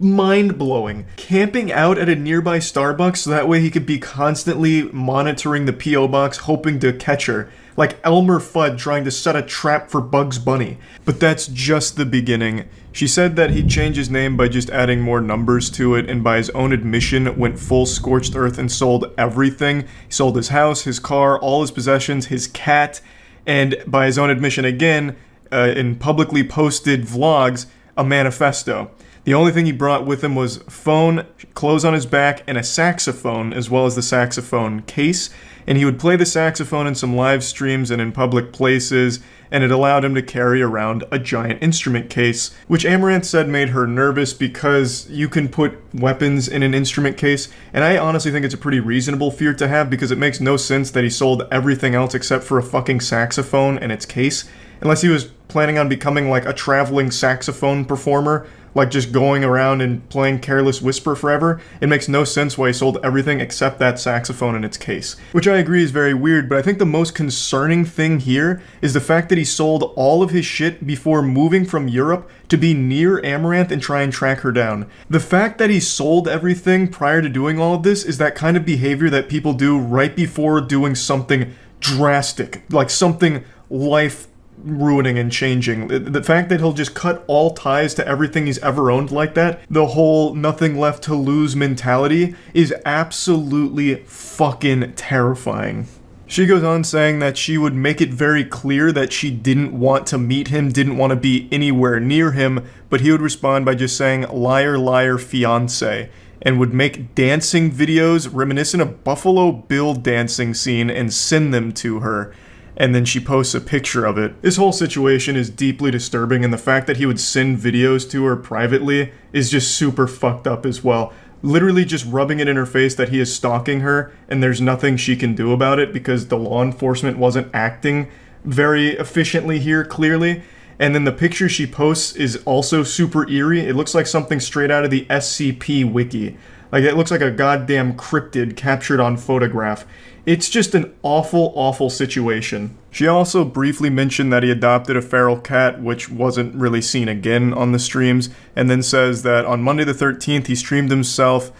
Mind-blowing. Camping out at a nearby Starbucks so that way he could be constantly monitoring the P.O. box hoping to catch her. Like Elmer Fudd trying to set a trap for Bugs Bunny. But that's just the beginning. She said that he'd change his name by just adding more numbers to it, and by his own admission went full scorched earth and sold everything. He sold his house, his car, all his possessions, his cat, and by his own admission again, in publicly posted vlogs, a manifesto. The only thing he brought with him was phone, clothes on his back, and a saxophone, as well as the saxophone case. And he would play the saxophone in some live streams and in public places, and it allowed him to carry around a giant instrument case, which Amaranth said made her nervous because you can put weapons in an instrument case, and I honestly think it's a pretty reasonable fear to have because it makes no sense that he sold everything else except for a fucking saxophone and its case, unless he was planning on becoming like a traveling saxophone performer, like just going around and playing Careless Whisper forever. It makes no sense why he sold everything except that saxophone in its case. Which I agree is very weird, but I think the most concerning thing here is the fact that he sold all of his shit before moving from Europe to be near Amaranth and try and track her down. The fact that he sold everything prior to doing all of this is that kind of behavior that people do right before doing something drastic, like something life ruining and changing. The fact that he'll just cut all ties to everything he's ever owned like that, the whole nothing left to lose mentality, is absolutely fucking terrifying. She goes on saying that she would make it very clear that she didn't want to meet him, didn't want to be anywhere near him, but he would respond by just saying, "Liar, liar, fiance," and would make dancing videos reminiscent of Buffalo Bill dancing scene and send them to her. And then she posts a picture of it. This whole situation is deeply disturbing, and the fact that he would send videos to her privately is just super fucked up as well. literally just rubbing it in her face that he is stalking her and there's nothing she can do about it because the law enforcement wasn't acting very efficiently here, clearly. And then the picture she posts is also super eerie. It looks like something straight out of the SCP wiki. Like, it looks like a goddamn cryptid captured on photograph. It's just an awful, awful situation. She also briefly mentioned that he adopted a feral cat, which wasn't really seen again on the streams, and then says that on Monday the 13th, he streamed himself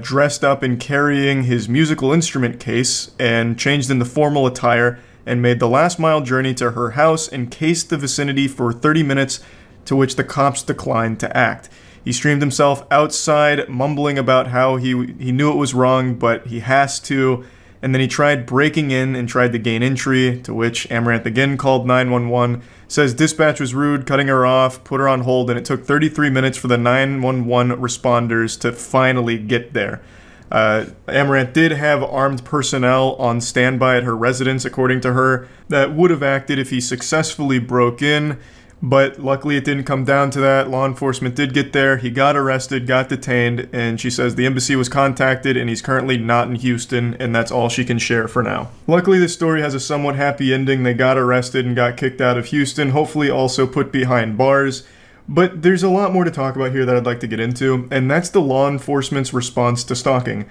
dressed up and carrying his musical instrument case and changed into formal attire and made the last mile journey to her house and cased the vicinity for 30 minutes, to which the cops declined to act. He streamed himself outside, mumbling about how he knew it was wrong, but he has to, and then he tried breaking in and tried to gain entry, to which Amaranth again called 911, says dispatch was rude, cutting her off, put her on hold, and it took 33 minutes for the 911 responders to finally get there. Amaranth did have armed personnel on standby at her residence, according to her, that would have acted if he successfully broke in, but luckily it didn't come down to that. Law enforcement did get there, he got arrested, got detained, and she says the embassy was contacted and he's currently not in Houston, and that's all she can share for now. Luckily this story has a somewhat happy ending. They got arrested and got kicked out of Houston, hopefully also put behind bars. But there's a lot more to talk about here that I'd like to get into, and that's the law enforcement's response to stalking.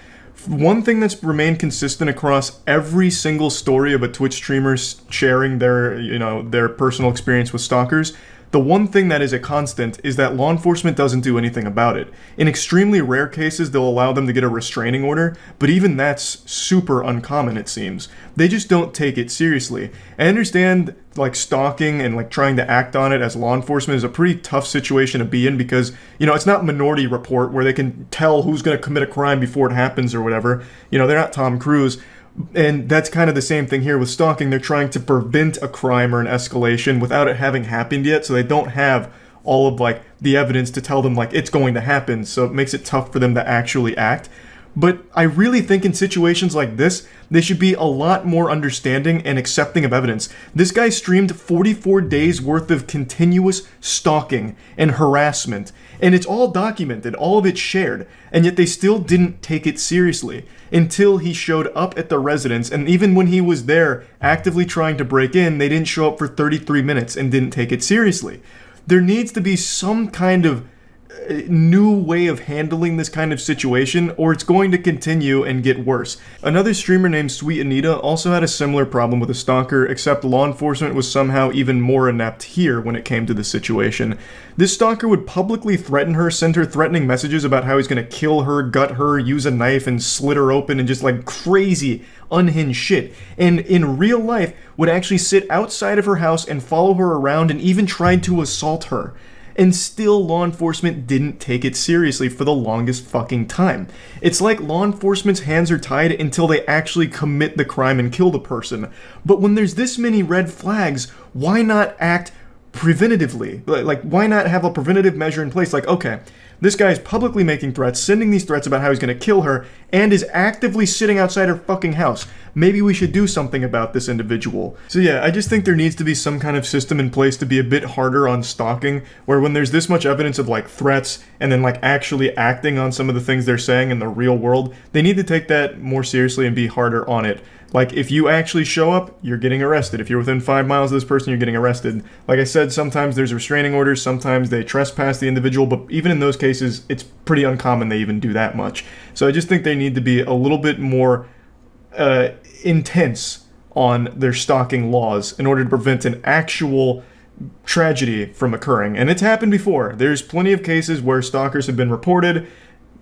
One thing that's remained consistent across every single story of a Twitch streamer sharing their personal experience with stalkers, the one thing that is a constant is that law enforcement doesn't do anything about it. In extremely rare cases, they'll allow them to get a restraining order, but even that's super uncommon, it seems. They just don't take it seriously. I understand, like, stalking and, like, trying to act on it as law enforcement is a pretty tough situation to be in because, you know, it's not Minority Report where they can tell who's going to commit a crime before it happens or whatever. You know, they're not Tom Cruise. And that's kind of the same thing here with stalking. They're trying to prevent a crime or an escalation without it having happened yet, so they don't have all of, like, the evidence to tell them, like, it's going to happen, so it makes it tough for them to actually act. But I really think in situations like this, they should be a lot more understanding and accepting of evidence. This guy streamed 44 days worth of continuous stalking and harassment, and it's all documented, all of it's shared, and yet they still didn't take it seriously until he showed up at the residence, and even when he was there actively trying to break in, they didn't show up for 33 minutes and didn't take it seriously. There needs to be some kind of new way of handling this kind of situation, or it's going to continue and get worse. Another streamer named Sweet Anita also had a similar problem with a stalker, except law enforcement was somehow even more inept here when it came to the situation. This stalker would publicly threaten her, send her threatening messages about how he's gonna kill her, gut her, use a knife and slit her open, and just like crazy, unhinged shit. And in real life, would actually sit outside of her house and follow her around and even tried to assault her. And still law enforcement didn't take it seriously for the longest fucking time. It's like law enforcement's hands are tied until they actually commit the crime and kill the person. But when there's this many red flags, why not act preventatively? Like, why not have a preventative measure in place? Like, okay, this guy's publicly making threats, sending these threats about how he's gonna kill her, and is actively sitting outside her fucking house. Maybe we should do something about this individual. So yeah, I just think there needs to be some kind of system in place to be a bit harder on stalking, where when there's this much evidence of like threats, and then like actually acting on some of the things they're saying in the real world, they need to take that more seriously and be harder on it. Like, if you actually show up, you're getting arrested. If you're within 5 miles of this person, you're getting arrested. Like I said, sometimes there's restraining orders, sometimes they trespass the individual, but even in those cases, it's pretty uncommon they even do that much. So I just think they need to be a little bit more intense on their stalking laws in order to prevent an actual tragedy from occurring. And it's happened before. There's plenty of cases where stalkers have been reported,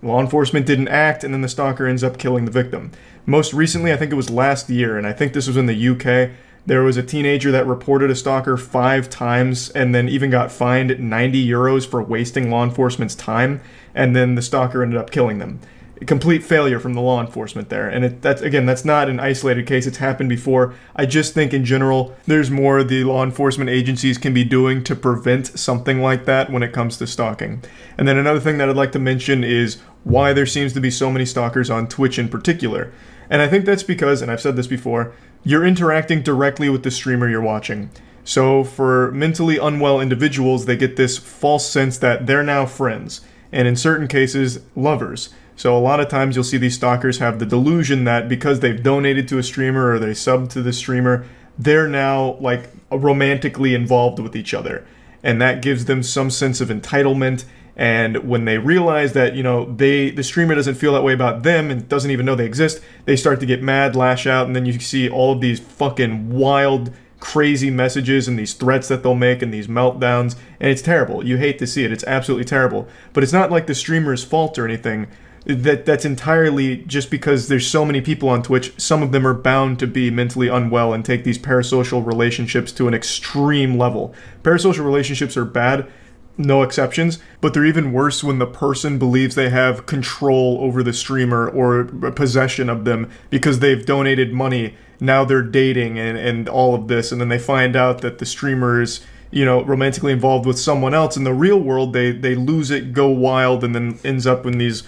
law enforcement didn't act, and then the stalker ends up killing the victim. Most recently, I think it was last year, and I think this was in the UK, there was a teenager that reported a stalker 5 times and then even got fined 90 euros for wasting law enforcement's time, and then the stalker ended up killing them. A complete failure from the law enforcement there. And that's not an isolated case, it's happened before. I just think in general, there's more the law enforcement agencies can be doing to prevent something like that when it comes to stalking. And then another thing that I'd like to mention is why there seems to be so many stalkers on Twitch in particular. And I think that's because, and I've said this before, you're interacting directly with the streamer you're watching. So for mentally unwell individuals, they get this false sense that they're now friends, and in certain cases, lovers. So a lot of times you'll see these stalkers have the delusion that because they've donated to a streamer or they subbed to the streamer, they're now like romantically involved with each other. And that gives them some sense of entitlement. And when they realize that, you know, the streamer doesn't feel that way about them and doesn't even know they exist, they start to get mad, lash out, and then you see all of these fucking wild, crazy messages and these threats that they'll make and these meltdowns, and it's terrible. You hate to see it. It's absolutely terrible. But it's not like the streamer's fault or anything. That's entirely just because there's so many people on Twitch. Some of them are bound to be mentally unwell and take these parasocial relationships to an extreme level. Parasocial relationships are bad, no exceptions, but they're even worse when the person believes they have control over the streamer or possession of them because they've donated money. Now they're dating and all of this, and then they find out that the streamer is, you know, romantically involved with someone else. In the real world, they lose it, go wild, and then ends up in these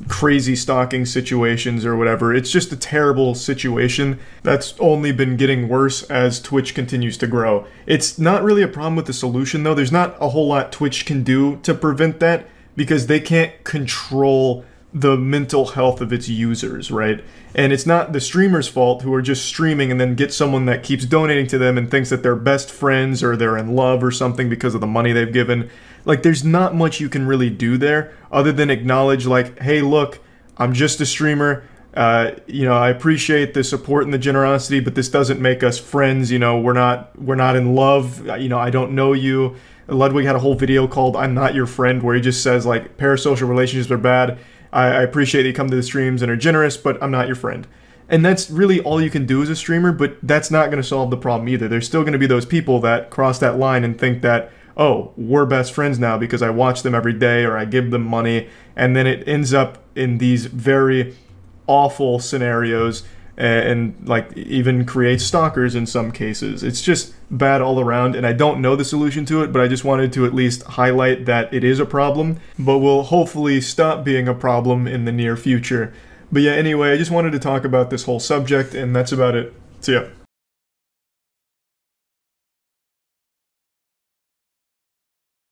crazy stalking situations or whatever. It's just a terrible situation that's only been getting worse as Twitch continues to grow. It's not really a problem with the solution, though. There's not a whole lot Twitch can do to prevent that because they can't control the mental health of its users, right? And it's not the streamer's fault who are just streaming and then get someone that keeps donating to them and thinks that they're best friends or they're in love or something because of the money they've given. Like, there's not much you can really do there other than acknowledge, like, hey, look, I'm just a streamer. You know, I appreciate the support and the generosity, but this doesn't make us friends. You know, we're not in love. You know, I don't know you. Ludwig had a whole video called "I'm Not Your Friend," where he just says, like, parasocial relationships are bad. I appreciate that you come to the streams and are generous, but I'm not your friend. And that's really all you can do as a streamer, but that's not going to solve the problem either. There's still going to be those people that cross that line and think that, oh, we're best friends now because I watch them every day or I give them money, and then it ends up in these very awful scenarios and like even creates stalkers in some cases. It's just bad all around, and I don't know the solution to it, but I just wanted to at least highlight that it is a problem, but will hopefully stop being a problem in the near future. But yeah, anyway, I just wanted to talk about this whole subject, and that's about it. See ya.